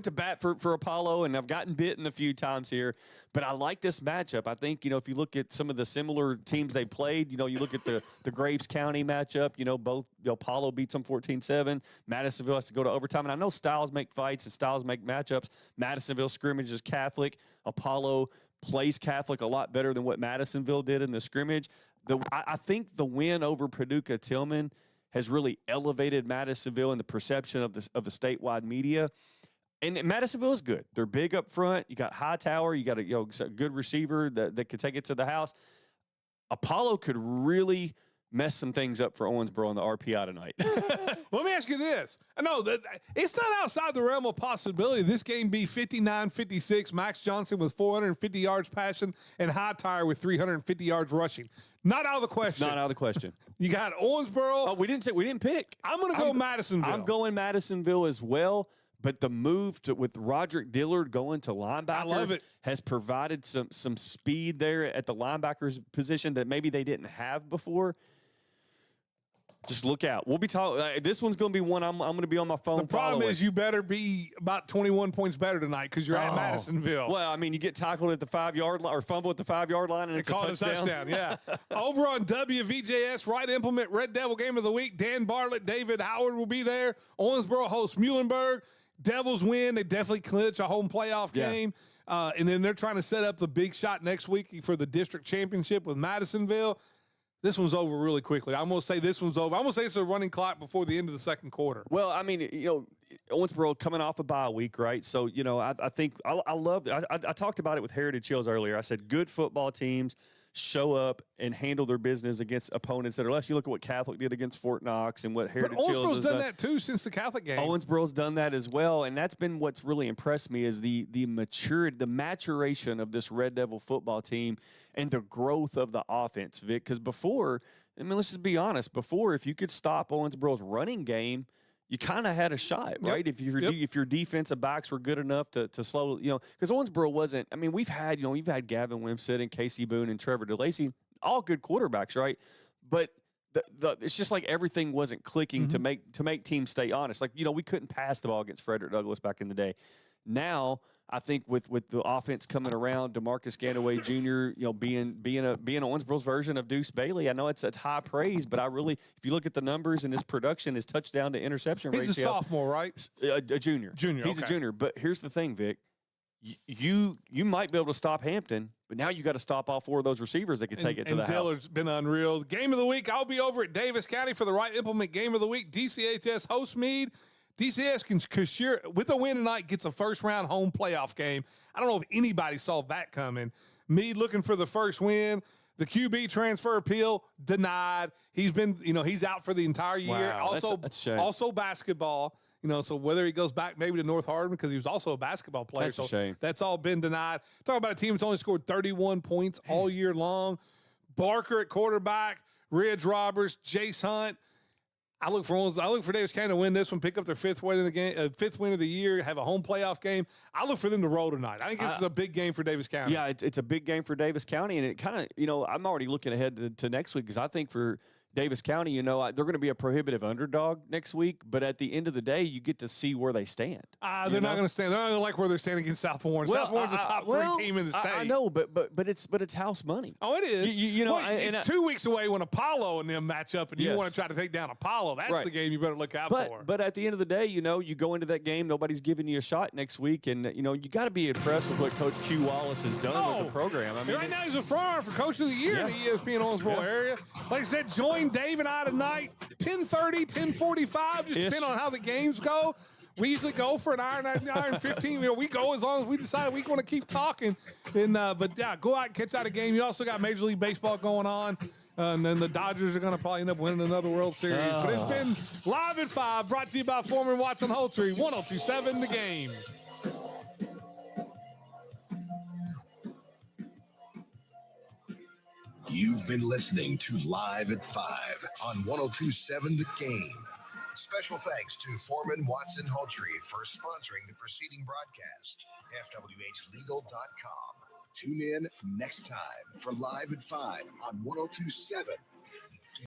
[SPEAKER 12] to bat for Apollo, and I've gotten bitten a few times here, but I like this matchup. I think, if you look at some of the similar teams they played, you look at the Graves County matchup, both Apollo beats them 14-7. Madisonville has to go to overtime, and I know styles make fights and styles make matchups. Madisonville scrimmage is Catholic. Apollo plays Catholic a lot better than what Madisonville did in the scrimmage. I think the win over Paducah Tillman has really elevated Madisonville in the perception of the statewide media. And Madisonville is good. They're big up front. You got Hightower. You got a good receiver that could take it to the house. Apollo could really mess some things up for Owensboro in the RPI tonight.
[SPEAKER 11] Let me ask you this. I know that it's not outside the realm of possibility. This game be 59-56. Max Johnson with 450 yards passing and Hightower with 350 yards rushing. Not out of the question.
[SPEAKER 12] It's not out of the question.
[SPEAKER 11] You got Owensboro.
[SPEAKER 12] Oh, we didn't pick.
[SPEAKER 11] I'm going to go Madisonville.
[SPEAKER 12] I'm going Madisonville as well. But the move with Roderick Dillard going to linebacker,
[SPEAKER 11] I love it,
[SPEAKER 12] has provided some speed there at the linebacker's position that maybe they didn't have before. Just look out. We'll be talking. This one's going to be one I'm going to be on my phone.
[SPEAKER 11] The problem is you better be about 21 points better tonight because you're at Madisonville.
[SPEAKER 12] Well, I mean, you get tackled at the 5-yard line or fumble at the 5-yard line, and it's a touchdown.
[SPEAKER 11] Yeah. Over on WVJS, Right Implement Red Devil Game of the Week. Dan Bartlett, David Howard will be there. Owensboro hosts Muhlenberg. Devils win. They definitely clinch a home playoff game. And then they're trying to set up the big shot next week for the district championship with Madisonville. This one's over really quickly. I'm going to say this one's over. I'm going to say it's a running clock before the end of the second quarter.
[SPEAKER 12] Well, I mean, Owensboro coming off a bye week, right? So, I think I love it. I talked about it with Heritage Hills earlier. I said good football teams show up and handle their business against opponents that are less. You look at what Catholic did against Fort Knox and what Heritage Hills has
[SPEAKER 11] done that too since the Catholic game.
[SPEAKER 12] Owensboro's done that as well, and that's been what's really impressed me is the maturation of this Red Devil football team and the growth of the offense, Vic. Because before, I mean, let's just be honest. Before, if you could stop Owensboro's running game, you kind of had a shot, right? If your defensive backs were good enough to slow, because Owensboro wasn't. I mean, we've had Gavin Wimsett and Casey Boone and Trevor DeLacy, all good quarterbacks, right? But it's just like everything wasn't clicking to make teams stay honest. Like we couldn't pass the ball against Frederick Douglass back in the day. Now I think with the offense coming around, DeMarcus Gannaway Jr. being Owensboro's version of Deuce Bailey. I know it's high praise, but if you look at the numbers and his production, his touchdown to interception ratio.
[SPEAKER 11] He's a sophomore, right?
[SPEAKER 12] A junior. He's a junior. But here's the thing, Vic. You might be able to stop Hampton, but now you got to stop all four of those receivers that can take it to the house.
[SPEAKER 11] Dillard's been unreal. Game of the week, I'll be over at Davis County for the Right Implement Game of the Week. DCHS hosts Meade. DCS can with a win tonight gets a first-round home playoff game. I don't know if anybody saw that coming. Meade looking for the first win. The QB transfer appeal denied. He's been, he's out for the entire year.
[SPEAKER 12] Wow,
[SPEAKER 11] also basketball. So whether he goes back maybe to North Hardin because he was also a basketball player.
[SPEAKER 12] That's a shame.
[SPEAKER 11] That's all been denied. Talk about a team that's only scored 31 points all year long. Barker at quarterback, Ridge Roberts, Jace Hunt. I look for Davis County to win this one, pick up their fifth win of the year, have a home playoff game. I look for them to roll tonight. I think this is a big game for Davis County.
[SPEAKER 12] Yeah, it's a big game for Davis County, and it kind of, I'm already looking ahead to next week because I think for Davis County, they're going to be a prohibitive underdog next week, but at the end of the day, you get to see where they stand.
[SPEAKER 11] They're not going to stand. They're not going to like where they're standing against South Warren.
[SPEAKER 12] Well,
[SPEAKER 11] South Warren's a top three team in the state.
[SPEAKER 12] I know, but it's house money.
[SPEAKER 11] Oh, it is. It's 2 weeks away when Apollo and them match up, and you want to try to take down Apollo. That's the game you better look out for.
[SPEAKER 12] But at the end of the day, you go into that game, nobody's giving you a shot next week, and you got to be impressed with what Coach Q Wallace has done with the program. I mean,
[SPEAKER 11] right now he's a front for Coach of the Year in the ESPN Owensboro area. Like I said, join Dave and I tonight, 10:30, 10:45, just depending on how the games go. We usually go for an hour and 15. We go as long as we decide we want to keep talking. But go out and catch out a game. You also got Major League Baseball going on. And then the Dodgers are going to probably end up winning another World Series. But it's been Live at 5, brought to you by Foreman Watson Holtree, 102.7 The Game.
[SPEAKER 3] You've been listening to Live at 5 on 102.7 The Game. Special thanks to Foreman Watson Holtree for sponsoring the preceding broadcast. FWHlegal.com. Tune in next time for Live at 5 on 102.7